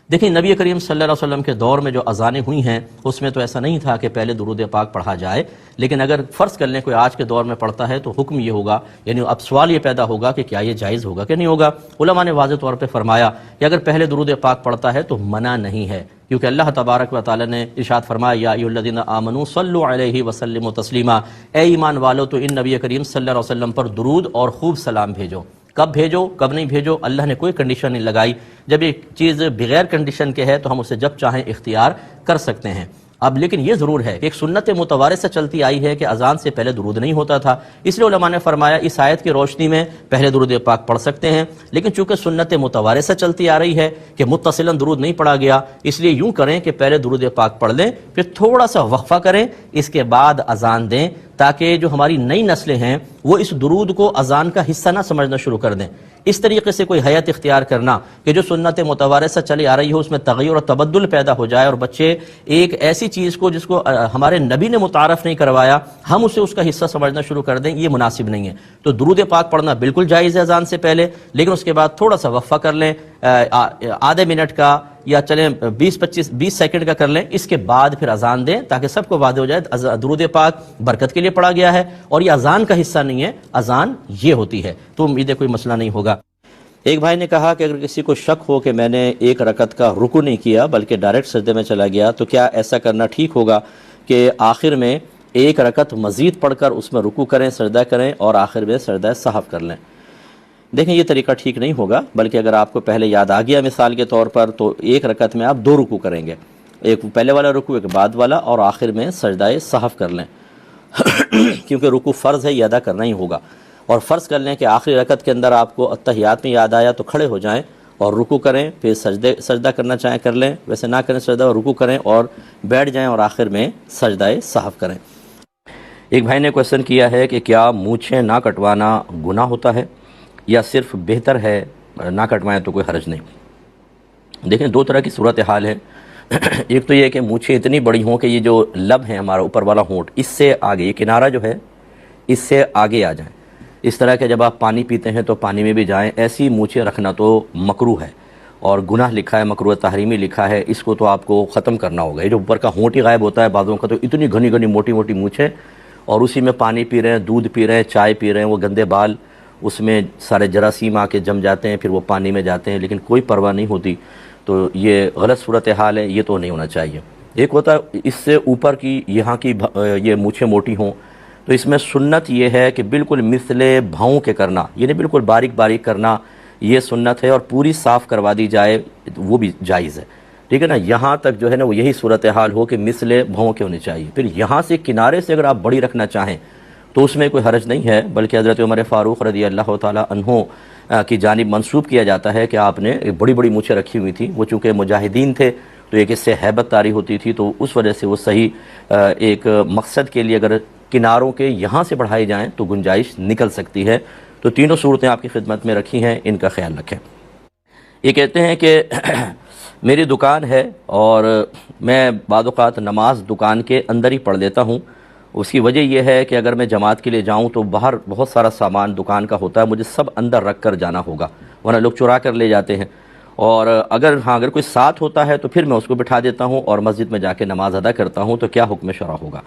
دیکھیں نبی کریم صلی اللہ علیہ وسلم کے دور میں جو اذانیں ہوئی ہیں اس میں تو ایسا نہیں تھا کہ پہلے درود پاک پڑھا جائے، لیکن اگر فرض کر لیں کوئی آج کے دور میں پڑھتا ہے تو حکم یہ ہوگا، یعنی اب سوال یہ پیدا ہوگا کہ کیا یہ جائز ہوگا کہ نہیں ہوگا۔ علماء نے واضح طور پہ فرمایا کہ اگر پہلے درود پاک پڑھتا ہے تو منع نہیں ہے، کیونکہ اللہ تبارک و تعالی نے ارشاد فرمایا یا ایھا الذین آمنوا صلوا علیہ وسلموا تسلیما، اے ایمان والو تو ان نبی کریم صلی اللہ علیہ وسلم پر درود اور خوب سلام بھیجو۔ کب بھیجو کب نہیں بھیجو اللہ نے کوئی کنڈیشن نہیں لگائی، جب ایک چیز بغیر کنڈیشن کے ہے تو ہم اسے جب چاہیں اختیار کر سکتے ہیں۔ اب لیکن یہ ضرور ہے کہ ایک سنت متوارثہ چلتی آئی ہے کہ اذان سے پہلے درود نہیں ہوتا تھا، اس لیے علماء نے فرمایا اس آیت کی روشنی میں پہلے درود پاک پڑھ سکتے ہیں، لیکن چونکہ سنت متوارثہ چلتی آ رہی ہے کہ متصلاً درود نہیں پڑھا گیا، اس لیے یوں کریں کہ پہلے درود پاک پڑھ لیں، پھر تھوڑا سا وقفہ کریں، اس کے بعد اذان دیں، تاکہ جو ہماری نئی نسلیں ہیں وہ اس درود کو اذان کا حصہ نہ سمجھنا شروع کر دیں۔ اس طریقے سے کوئی حیت اختیار کرنا کہ جو سنت متوارثہ چلی آ رہی ہو اس میں تغیر اور تبدل پیدا ہو جائے، اور بچے ایک ایسی چیز کو جس کو ہمارے نبی نے متعارف نہیں کروایا ہم اسے اس کا حصہ سمجھنا شروع کر دیں، یہ مناسب نہیں ہے۔ تو درود پاک پڑھنا بالکل جائز ہے اذان سے پہلے، لیکن اس کے بعد تھوڑا سا وقفہ کر لیں، آدھے منٹ کا یا چلیں 20 سیکنڈ کا کر لیں، اس کے بعد پھر اذان دیں تاکہ سب کو واضح ہو جائے درود پاک برکت کے لیے پڑھا گیا ہے اور یہ اذان کا حصہ نہیں ہے، اذان یہ ہوتی ہے۔ تو امید ہے کوئی مسئلہ نہیں ہوگا۔ ایک بھائی نے کہا کہ اگر کسی کو شک ہو کہ میں نے ایک رکعت کا رکوع نہیں کیا بلکہ ڈائریکٹ سجدے میں چلا گیا تو کیا ایسا کرنا ٹھیک ہوگا کہ آخر میں ایک رکعت مزید پڑھ کر اس میں رکوع کریں، سجدہ کریں اور آخر میں سجدہ سہو کر لیں؟ دیکھیں یہ طریقہ ٹھیک نہیں ہوگا، بلکہ اگر آپ کو پہلے یاد آ گیا مثال کے طور پر تو ایک رکعت میں آپ 2 رکوع کریں گے، ایک پہلے والا رکوع ایک بعد والا، اور آخر میں سجدہ سہو کر لیں کیونکہ رکوع فرض ہے، یہ ادا کرنا ہی ہوگا۔ اور فرض کر لیں کہ آخری رکعت کے اندر آپ کو اتحیات میں یاد آیا تو کھڑے ہو جائیں اور رکوع کریں، پھر سجدہ کرنا چاہیں کر لیں، ویسے نہ کریں سجدہ اور رکوع کریں اور بیٹھ جائیں اور آخر میں سجدہ سہو کریں۔ ایک بھائی نے کویسچن کیا ہے کہ کیا مونچھیں نہ کٹوانا گناہ ہوتا ہے یا صرف بہتر ہے نہ کٹوائیں تو کوئی حرج نہیں؟ دیکھیں دو طرح کی صورتحال ہے۔ ایک تو یہ کہ مونچھیں اتنی بڑی ہوں کہ یہ جو لب ہے ہمارا اوپر والا ہونٹ اس سے آگے، یہ کنارہ جو ہے اس سے آگے آ جائیں، اس طرح کہ جب آپ پانی پیتے ہیں تو پانی میں بھی جائیں، ایسی مونچھیں رکھنا تو مکروہ ہے اور گناہ لکھا ہے، مکروہ تحریمی لکھا ہے، اس کو تو آپ کو ختم کرنا ہوگا۔ یہ جو اوپر کا ہونٹ ہی غائب ہوتا ہے بعضوں کا، تو اتنی گھنی گھنی موٹی موٹی مونچھیں اور اسی میں پانی پی رہے ہیں، دودھ پی رہے ہیں، چائے پی رہے ہیں، وہ گندے بال اس میں سارے جراثیم آ کے جم جاتے ہیں، پھر وہ پانی میں جاتے ہیں لیکن کوئی پرواہ نہیں ہوتی، تو یہ غلط صورتحال ہے، یہ تو نہیں ہونا چاہیے۔ ایک ہوتا ہے اس سے اوپر کی یہاں کی یہ مونچھیں موٹی ہوں تو اس میں سنت یہ ہے کہ بالکل مثل بھاؤں کے کرنا، یعنی بالکل باریک باریک کرنا، یہ سنت ہے، اور پوری صاف کروا دی جائے وہ بھی جائز ہے، ٹھیک ہے نا۔ یہاں تک جو ہے نا وہ یہی صورتحال ہو کہ مثل بھاؤں کے ہونے چاہیے۔ پھر یہاں سے کنارے سے اگر آپ بڑی رکھنا چاہیں تو اس میں کوئی حرج نہیں ہے، بلکہ حضرت عمر فاروق رضی اللہ تعالیٰ عنہ کی جانب منسوب کیا جاتا ہے کہ آپ نے بڑی بڑی مونچھیں رکھی ہوئی تھیں، وہ چونکہ مجاہدین تھے تو ایک اس سے ہیبت طاری ہوتی تھی، تو اس وجہ سے وہ صحیح ایک مقصد کے لیے اگر کناروں کے یہاں سے بڑھائی جائیں تو گنجائش نکل سکتی ہے۔ تو تینوں صورتیں آپ کی خدمت میں رکھی ہیں، ان کا خیال رکھیں۔ یہ کہتے ہیں کہ میری دکان ہے اور میں بعض اوقات نماز دکان کے اندر ہی پڑھ لیتا ہوں، اس کی وجہ یہ ہے کہ اگر میں جماعت کے لیے جاؤں تو باہر بہت سارا سامان دکان کا ہوتا ہے، مجھے سب اندر رکھ کر جانا ہوگا ورنہ لوگ چرا کر لے جاتے ہیں، اور اگر کوئی ساتھ ہوتا ہے تو پھر میں اس کو بٹھا دیتا ہوں اور مسجد میں جا کے نماز ادا کرتا ہوں، تو کیا حکم شرع ہوگا؟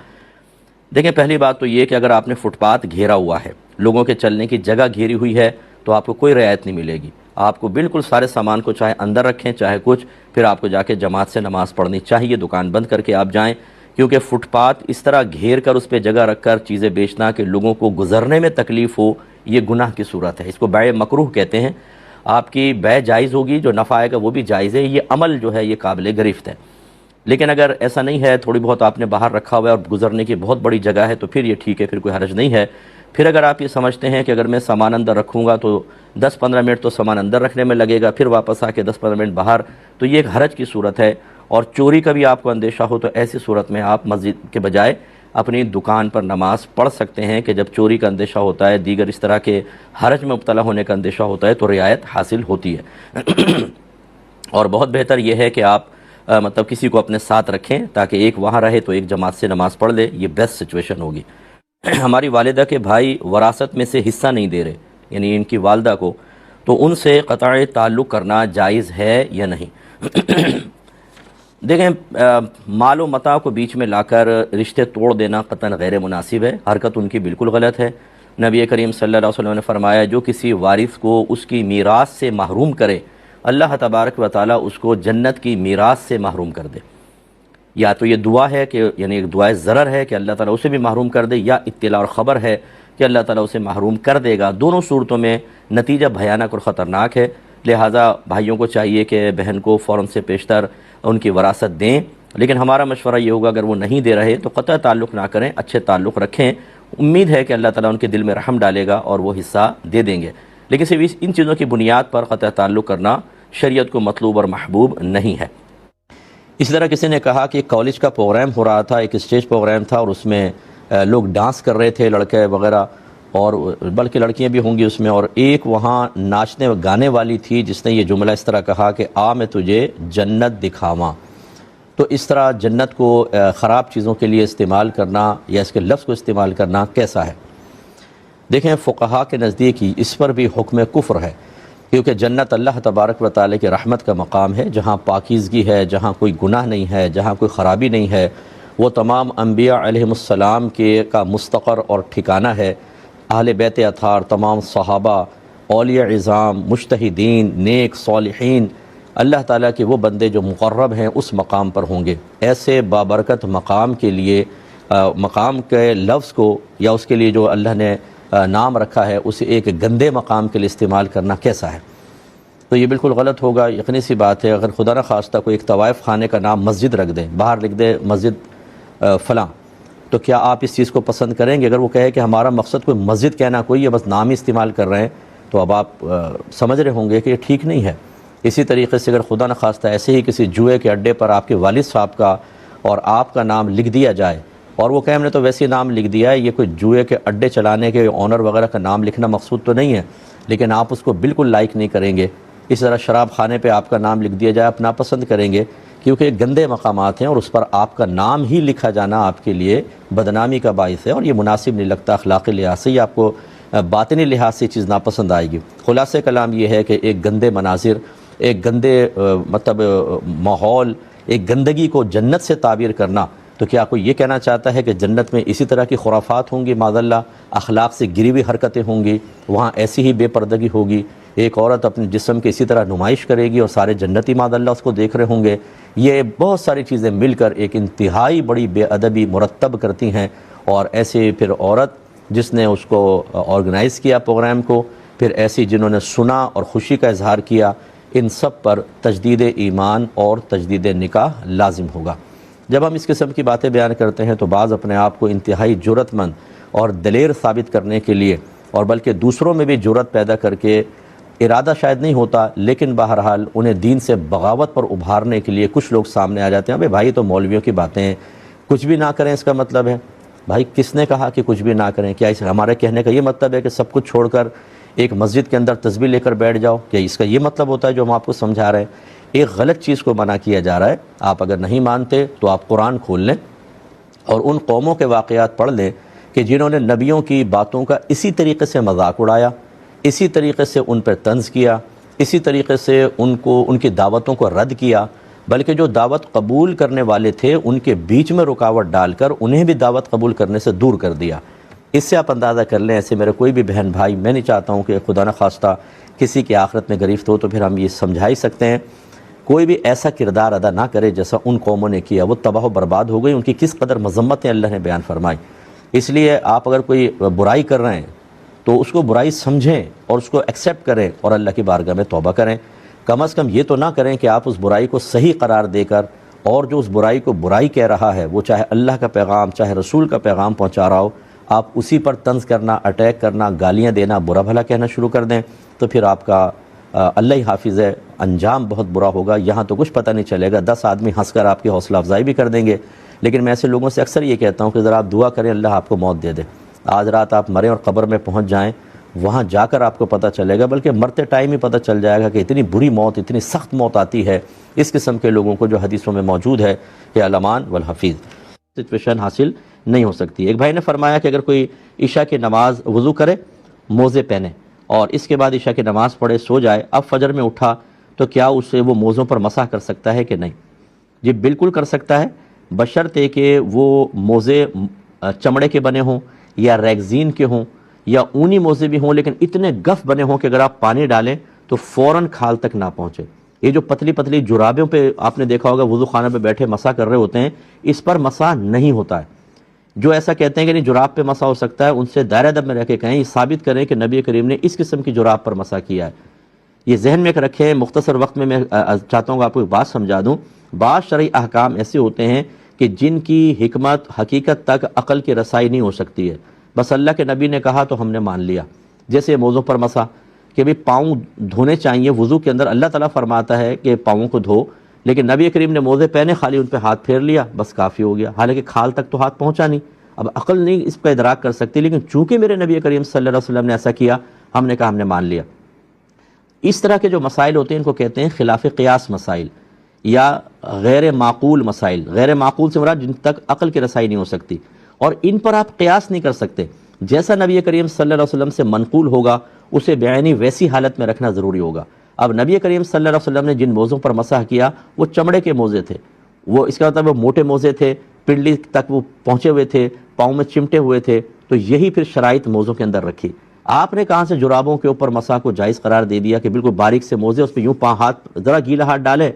دیکھیں پہلی بات تو یہ کہ اگر آپ نے فٹ پاتھ گھیرا ہوا ہے، لوگوں کے چلنے کی جگہ گھیری ہوئی ہے، تو آپ کو کوئی رعایت نہیں ملے گی۔ آپ کو بالکل سارے سامان کو چاہے اندر رکھیں چاہے کچھ، پھر آپ کو جا کے جماعت سے نماز پڑھنی چاہیے، دکان بند کر کے آپ جائیں، کیونکہ فٹ پاتھ اس طرح گھیر کر اس پہ جگہ رکھ کر چیزیں بیچنا کہ لوگوں کو گزرنے میں تکلیف ہو، یہ گناہ کی صورت ہے، اس کو بیع مکروہ کہتے ہیں۔ آپ کی بیع جائز ہوگی، جو نفع آئے گا وہ بھی جائز ہے، یہ عمل جو ہے یہ قابل گرفت ہے۔ لیکن اگر ایسا نہیں ہے، تھوڑی بہت آپ نے باہر رکھا ہوا ہے اور گزرنے کی بہت بڑی جگہ ہے تو پھر یہ ٹھیک ہے، پھر کوئی حرج نہیں ہے۔ پھر اگر آپ یہ سمجھتے ہیں کہ اگر میں سامان اندر رکھوں گا تو 10-15 منٹ تو سامان اندر رکھنے میں لگے گا، پھر واپس آ کے 10-15 منٹ باہر، تو یہ ایک حرج کی صورت ہے، اور چوری کا بھی آپ کو اندیشہ ہو تو ایسی صورت میں آپ مسجد کے بجائے اپنی دکان پر نماز پڑھ سکتے ہیں، کہ جب چوری کا اندیشہ ہوتا ہے، دیگر اس طرح کے حرج میں مبتلا ہونے کا اندیشہ ہوتا ہے تو رعایت حاصل ہوتی ہے۔ اور بہت بہتر یہ ہے کہ آپ مطلب کسی کو اپنے ساتھ رکھیں تاکہ ایک وہاں رہے تو ایک جماعت سے نماز پڑھ لے، یہ بیسٹ سچویشن ہوگی۔ ہماری والدہ کے بھائی وراثت میں سے حصہ نہیں دے رہے، یعنی ان کی والدہ کو، تو ان سے قطع تعلق کرنا جائز ہے یا نہیں؟ دیکھیں مال و متاع کو بیچ میں لا کر رشتے توڑ دینا قطعاً غیر مناسب ہے، حرکت ان کی بالکل غلط ہے۔ نبی کریم صلی اللہ علیہ وسلم نے فرمایا جو کسی وارث کو اس کی میراث سے محروم کرے، اللہ تبارک و تعالیٰ اس کو جنت کی میراث سے محروم کر دے۔ یا تو یہ دعا ہے کہ یعنی ایک دعائے ضرر ہے کہ اللہ تعالیٰ اسے بھی محروم کر دے، یا اطلاع اور خبر ہے کہ اللہ تعالیٰ اسے محروم کر دے گا۔ دونوں صورتوں میں نتیجہ بھیانک اور خطرناک ہے، لہٰذا بھائیوں کو چاہیے کہ بہن کو فوراً سے پیشتر ان کی وراثت دیں، لیکن ہمارا مشورہ یہ ہوگا اگر وہ نہیں دے رہے تو قطع تعلق نہ کریں، اچھے تعلق رکھیں، امید ہے کہ اللہ تعالیٰ ان کے دل میں رحم ڈالے گا اور وہ حصہ دے دیں گے، لیکن صرف ان چیزوں کی بنیاد پر قطع تعلق کرنا شریعت کو مطلوب اور محبوب نہیں ہے۔ اس طرح کسی نے کہا کہ کالج کا پروگرام ہو رہا تھا، ایک اسٹیج پروگرام تھا اور اس میں لوگ ڈانس کر رہے تھے لڑکے وغیرہ، اور بلکہ لڑکیاں بھی ہوں گی اس میں، اور ایک وہاں ناچنے گانے والی تھی جس نے یہ جملہ اس طرح کہا کہ آ میں تجھے جنت دکھاواں۔ تو اس طرح جنت کو خراب چیزوں کے لیے استعمال کرنا یا اس کے لفظ کو استعمال کرنا کیسا ہے؟ دیکھیں فقہاء کے نزدیک اس پر بھی حکم کفر ہے، کیونکہ جنت اللہ تبارک و تعالی کے رحمت کا مقام ہے، جہاں پاکیزگی ہے، جہاں کوئی گناہ نہیں ہے، جہاں کوئی خرابی نہیں ہے، وہ تمام انبیاء علیہم السلام کا مستقر اور ٹھکانہ ہے۔ اہل بیت اطہار، تمام صحابہ، اولیاء عظام، مجتہدین، نیک، صالحین، اللہ تعالیٰ کے وہ بندے جو مقرب ہیں اس مقام پر ہوں گے۔ ایسے بابرکت مقام کے لیے مقام کے لفظ کو یا اس کے لیے جو اللہ نے نام رکھا ہے اسے ایک گندے مقام کے لیے استعمال کرنا کیسا ہے؟ تو یہ بالکل غلط ہوگا، یقینی سی بات ہے۔ اگر خدا نخواستہ کوئی ایک طوائف خانے کا نام مسجد رکھ دیں، باہر لکھ دے مسجد فلاں، تو کیا آپ اس چیز کو پسند کریں گے؟ اگر وہ کہے کہ ہمارا مقصد کوئی مسجد کہنا کوئی ہے، بس نام ہی استعمال کر رہے ہیں، تو اب آپ سمجھ رہے ہوں گے کہ یہ ٹھیک نہیں ہے۔ اسی طریقے سے اگر خدا نخواستہ ایسے ہی کسی جوئے کے اڈے پر آپ کے والد صاحب کا اور آپ کا نام لکھ دیا جائے، اور وہ کہ ہم نے تو ویسے ہی نام لکھ دیا ہے، یہ کوئی جوئے کے اڈے چلانے کے آنر وغیرہ کا نام لکھنا مقصود تو نہیں ہے، لیکن آپ اس کو بالکل لائک نہیں کریں گے۔ اس طرح شراب خانے پہ آپ کا نام لکھ دیا جائے، آپ ناپسند کریں گے، کیونکہ گندے مقامات ہیں اور اس پر آپ کا نام ہی لکھا جانا آپ کے لیے بدنامی کا باعث ہے، اور یہ مناسب نہیں لگتا۔ اخلاقی لحاظ سے آپ کو باطنی لحاظ سے چیز ناپسند آئے گی۔ خلاصہ کلام یہ ہے کہ ایک گندے مناظر، ایک گندے ماحول، ایک گندگی کو جنت سے تعبیر کرنا، تو کیا کوئی یہ کہنا چاہتا ہے کہ جنت میں اسی طرح کی خرافات ہوں گی، معاذ اللہ اخلاق سے گری ہوئی حرکتیں ہوں گی، وہاں ایسی ہی بے پردگی ہوگی، ایک عورت اپنے جسم کی اسی طرح نمائش کرے گی اور سارے جنتی معاذ اللہ اس کو دیکھ رہے ہوں گے؟ یہ بہت ساری چیزیں مل کر ایک انتہائی بڑی بے ادبی مرتب کرتی ہیں، اور ایسے پھر عورت جس نے اس کو آرگنائز کیا پروگرام کو، پھر ایسی جنہوں نے سنا اور خوشی کا اظہار کیا، ان سب پر تجدید ایمان اور تجدید نکاح لازم ہوگا۔ جب ہم اس قسم کی باتیں بیان کرتے ہیں تو بعض اپنے آپ کو انتہائی جرأت مند اور دلیر ثابت کرنے کے لیے، اور بلکہ دوسروں میں بھی جرأت پیدا کر کے، ارادہ شاید نہیں ہوتا لیکن بہرحال انہیں دین سے بغاوت پر ابھارنے کے لیے کچھ لوگ سامنے آ جاتے ہیں۔ بھائی تو مولویوں کی باتیں ہیں، کچھ بھی نہ کریں اس کا مطلب ہے؟ بھائی کس نے کہا کہ کچھ بھی نہ کریں؟ کیا اس ہمارے کہنے کا یہ مطلب ہے کہ سب کچھ چھوڑ کر ایک مسجد کے اندر تسبیح لے کر بیٹھ جاؤ؟ کیا اس کا یہ مطلب ہوتا ہے جو ہم آپ کو سمجھا رہے ہیں؟ ایک غلط چیز کو منع کیا جا رہا ہے۔ آپ اگر نہیں مانتے تو آپ قرآن کھول لیں اور ان قوموں کے واقعات پڑھ لیں کہ جنہوں نے نبیوں کی باتوں کا اسی طریقے سے مذاق اڑایا، اسی طریقے سے ان پر طنز کیا، اسی طریقے سے ان کی دعوتوں کو رد کیا، بلکہ جو دعوت قبول کرنے والے تھے ان کے بیچ میں رکاوٹ ڈال کر انہیں بھی دعوت قبول کرنے سے دور کر دیا۔ اس سے آپ اندازہ کر لیں، ایسے میرے کوئی بھی بہن بھائی، میں نہیں چاہتا ہوں کہ خدا نخواستہ کسی کی آخرت میں گرفت ہو، تو پھر ہم یہ سمجھا ہی سکتے ہیں کوئی بھی ایسا کردار ادا نہ کرے جیسا ان قوموں نے کیا، وہ تباہ و برباد ہو گئی، ان کی کس قدر مذمتیں اللہ نے بیان فرمائی۔ اس لیے آپ اگر کوئی برائی کر رہے ہیں تو اس کو برائی سمجھیں اور اس کو ایکسیپٹ کریں اور اللہ کی بارگاہ میں توبہ کریں۔ کم از کم یہ تو نہ کریں کہ آپ اس برائی کو صحیح قرار دے کر، اور جو اس برائی کو برائی کہہ رہا ہے وہ چاہے اللہ کا پیغام چاہے رسول کا پیغام پہنچا رہا ہو، آپ اسی پر طنز کرنا، اٹیک کرنا، گالیاں دینا، برا بھلا کہنا شروع کر دیں، تو پھر آپ کا اللہ ہی حافظ ہے، انجام بہت برا ہوگا۔ یہاں تو کچھ پتہ نہیں چلے گا، 10 آدمی ہنس کر آپ کی حوصلہ افزائی بھی کر دیں گے، لیکن میں ایسے لوگوں سے اکثر یہ کہتا ہوں کہ ذرا آپ دعا کریں اللہ آپ کو موت دے دے۔ آج رات آپ مریں اور قبر میں پہنچ جائیں، وہاں جا کر آپ کو پتہ چلے گا، بلکہ مرتے ٹائم ہی پتہ چل جائے گا کہ اتنی بری موت، اتنی سخت موت آتی ہے اس قسم کے لوگوں کو جو حدیثوں میں موجود ہے کہ الامان والحفیظ سچویشن حاصل نہیں ہو سکتی۔ ایک بھائی نے فرمایا کہ اگر کوئی عشاء کی نماز وضو کرے، موزے پہنے اور اس کے بعد عشاء کی نماز پڑھے، سو جائے، اب فجر میں اٹھا تو کیا اسے وہ موزوں پر مسح کر سکتا ہے کہ نہیں؟ جی بالکل کر سکتا ہے، بشرطے کہ وہ موزے چمڑے کے بنے ہوں یا ریگزین کے ہوں یا اونی موزے بھی ہوں، لیکن اتنے گف بنے ہوں کہ اگر آپ پانی ڈالیں تو فوراً کھال تک نہ پہنچے۔ یہ جو پتلی پتلی جرابوں پہ آپ نے دیکھا ہوگا وضو خانہ پہ بیٹھے مسح کر رہے ہوتے ہیں، اس پر مسح نہیں ہوتا ہے۔ جو ایسا کہتے ہیں کہ نہیں جراب پہ مسح ہو سکتا ہے، ان سے دائرہ ادب میں رہ کے کہیں، یہ ثابت کریں کہ نبی کریم نے اس قسم کی جراب پر مسح کیا ہے۔ یہ ذہن میں رکھیں۔ مختصر وقت میں چاہتا ہوں کہ آپ کو ایک بات سمجھا دوں۔ بعض شرعی احکام ایسے ہوتے ہیں کہ جن کی حکمت حقیقت تک عقل کی رسائی نہیں ہو سکتی ہے، بس اللہ کے نبی نے کہا تو ہم نے مان لیا۔ جیسے موضوع پر مسح کہ بھی پاؤں دھونے چاہیے، وضو کے اندر اللہ تعالیٰ فرماتا ہے کہ پاؤں کو دھو، لیکن نبی کریم نے موزے پہنے، خالی ان پہ ہاتھ پھیر لیا، بس کافی ہو گیا، حالانکہ کھال تک تو ہاتھ پہنچا نہیں۔ اب عقل نہیں اس کا ادراک کر سکتی، لیکن چونکہ میرے نبی کریم صلی اللہ علیہ وسلم نے ایسا کیا، ہم نے کہا ہم نے مان لیا۔ اس طرح کے جو مسائل ہوتے ہیں ان کو کہتے ہیں خلاف قیاس مسائل یا غیر معقول مسائل۔ غیر معقول سے مراد جن تک عقل کی رسائی نہیں ہو سکتی، اور ان پر آپ قیاس نہیں کر سکتے۔ جیسا نبی کریم صلی اللہ علیہ وسلم سے منقول ہوگا اسے بعینی ویسی حالت میں رکھنا ضروری ہوگا۔ اب نبی کریم صلی اللہ علیہ وسلم نے جن موزوں پر مسح کیا وہ چمڑے کے موزے تھے، وہ اس کا مطلب وہ موٹے موزے تھے، پنڈلی تک وہ پہنچے ہوئے تھے، پاؤں میں چمٹے ہوئے تھے، تو یہی پھر شرائط موزوں کے اندر رکھی۔ آپ نے کہاں سے جرابوں کے اوپر مسح کو جائز قرار دے دیا کہ بالکل باریک سے موزے، اس پہ یوں ہاتھ ذرا گیلا ہاتھ ڈالیں،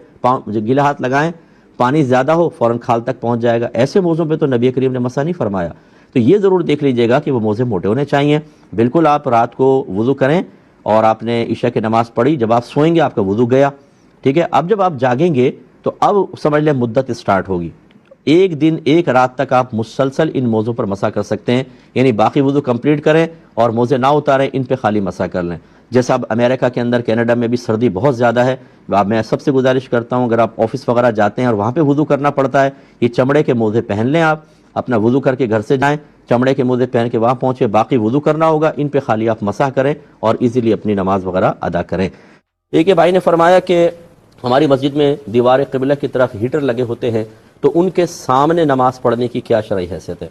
گیلا ہاتھ لگائیں، پانی زیادہ ہو فوراً کھال تک پہنچ جائے گا۔ ایسے موزوں پہ تو نبی کریم نے مسح نہیں فرمایا۔ تو یہ ضرور دیکھ لیجئے گا کہ وہ موزے موٹے ہونے چاہیے۔ بالکل آپ رات کو وضو کریں اور آپ نے عشاء کی نماز پڑھی، جب آپ سوئیں گے آپ کا وضو گیا، ٹھیک ہے۔ اب جب آپ جاگیں گے تو اب سمجھ لیں مدت اسٹارٹ ہوگی، ایک دن ایک رات تک آپ مسلسل ان موزوں پر مسح کر سکتے ہیں، یعنی باقی وضو کمپلیٹ کریں اور موزے نہ اتاریں، ان پہ خالی مسح کر لیں۔ جیسا اب امریکہ کے اندر، کینیڈا میں بھی سردی بہت زیادہ ہے، میں سب سے گزارش کرتا ہوں اگر آپ آفس وغیرہ جاتے ہیں اور وہاں پہ وضو کرنا پڑتا ہے، یہ چمڑے کے موزے پہن لیں، آپ اپنا وضو کر کے گھر سے جائیں، چمڑے کے موزے پہن کے وہاں پہنچے، باقی وضو کرنا ہوگا، ان پہ خالی آپ مسح کریں اور ایزیلی اپنی نماز وغیرہ ادا کریں۔ ایک بھائی نے فرمایا کہ ہماری مسجد میں دیوار قبلہ کی طرف ہیٹر لگے ہوتے ہیں تو ان کے سامنے نماز پڑھنے کی کیا شرعی حیثیت ہے؟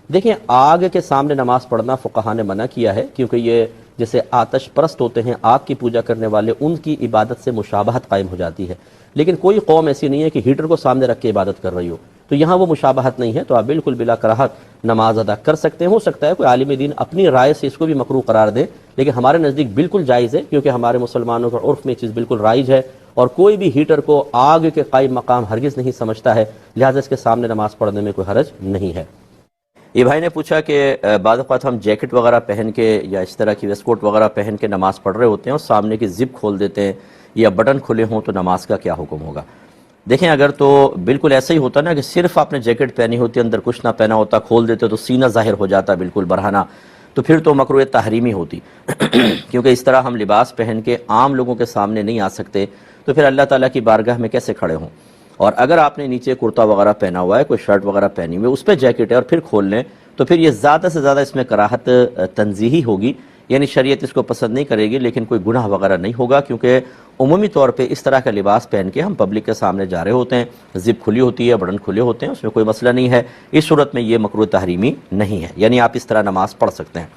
دیکھیں، آگ کے سامنے نماز پڑھنا فقہا نے منع کیا ہے، کیونکہ یہ جیسے آتش پرست ہوتے ہیں، آگ کی پوجا کرنے والے، ان کی عبادت سے مشابہت قائم ہو جاتی ہے۔ لیکن کوئی قوم ایسی نہیں ہے کہ ہیٹر کو سامنے رکھ کے عبادت کر رہی ہو، تو یہاں وہ مشابہت نہیں ہے، تو آپ بالکل بلا کراہت نماز ادا کر سکتے ہیں۔ ہو سکتا ہے کوئی عالم دین اپنی رائے سے اس کو بھی مکروہ قرار دے، لیکن ہمارے نزدیک بالکل جائز ہے، کیونکہ ہمارے مسلمانوں کے عرف میں یہ چیز بالکل رائج ہے، اور کوئی بھی ہیٹر کو آگ کے قائم مقام ہرگز نہیں سمجھتا ہے، لہٰذا اس کے سامنے نماز پڑھنے میں کوئی حرج نہیں ہے۔ یہ بھائی نے پوچھا کہ بعض اوقات ہم جیکٹ وغیرہ پہن کے یا اس طرح کی ویسٹ کوٹ وغیرہ پہن کے نماز پڑھ رہے ہوتے ہیں اور سامنے کی زپ کھول دیتے ہیں یا بٹن کھلے ہوں، تو نماز کا کیا حکم ہوگا؟ دیکھیں، اگر تو بالکل ایسا ہی ہوتا نا کہ صرف آپ نے جیکٹ پہنی ہوتی، اندر کچھ نہ پہنا ہوتا، کھول دیتے تو سینہ ظاہر ہو جاتا بالکل برہنہ، تو پھر تو مکروہ تحریمی ہوتی کیونکہ اس طرح ہم لباس پہن کے عام لوگوں کے سامنے نہیں آ سکتے، تو پھر اللہ تعالیٰ کی بارگاہ میں کیسے کھڑے ہوں؟ اور اگر آپ نے نیچے کرتا وغیرہ پہنا ہوا ہے، کوئی شرٹ وغیرہ پہنی ہوئی، اس پہ جیکٹ ہے اور پھر کھول لیں، تو پھر یہ زیادہ سے زیادہ اس میں کراہت تنزیہی ہوگی، یعنی شریعت اس کو پسند نہیں کرے گی، لیکن کوئی گناہ وغیرہ نہیں ہوگا، کیونکہ عمومی طور پہ اس طرح کا لباس پہن کے ہم پبلک کے سامنے جا رہے ہوتے ہیں، زپ کھلی ہوتی ہے، بٹن کھلے ہوتے ہیں، اس میں کوئی مسئلہ نہیں ہے۔ اس صورت میں یہ مکروہ تحریمی نہیں ہے، یعنی آپ اس طرح نماز پڑھ سکتے ہیں۔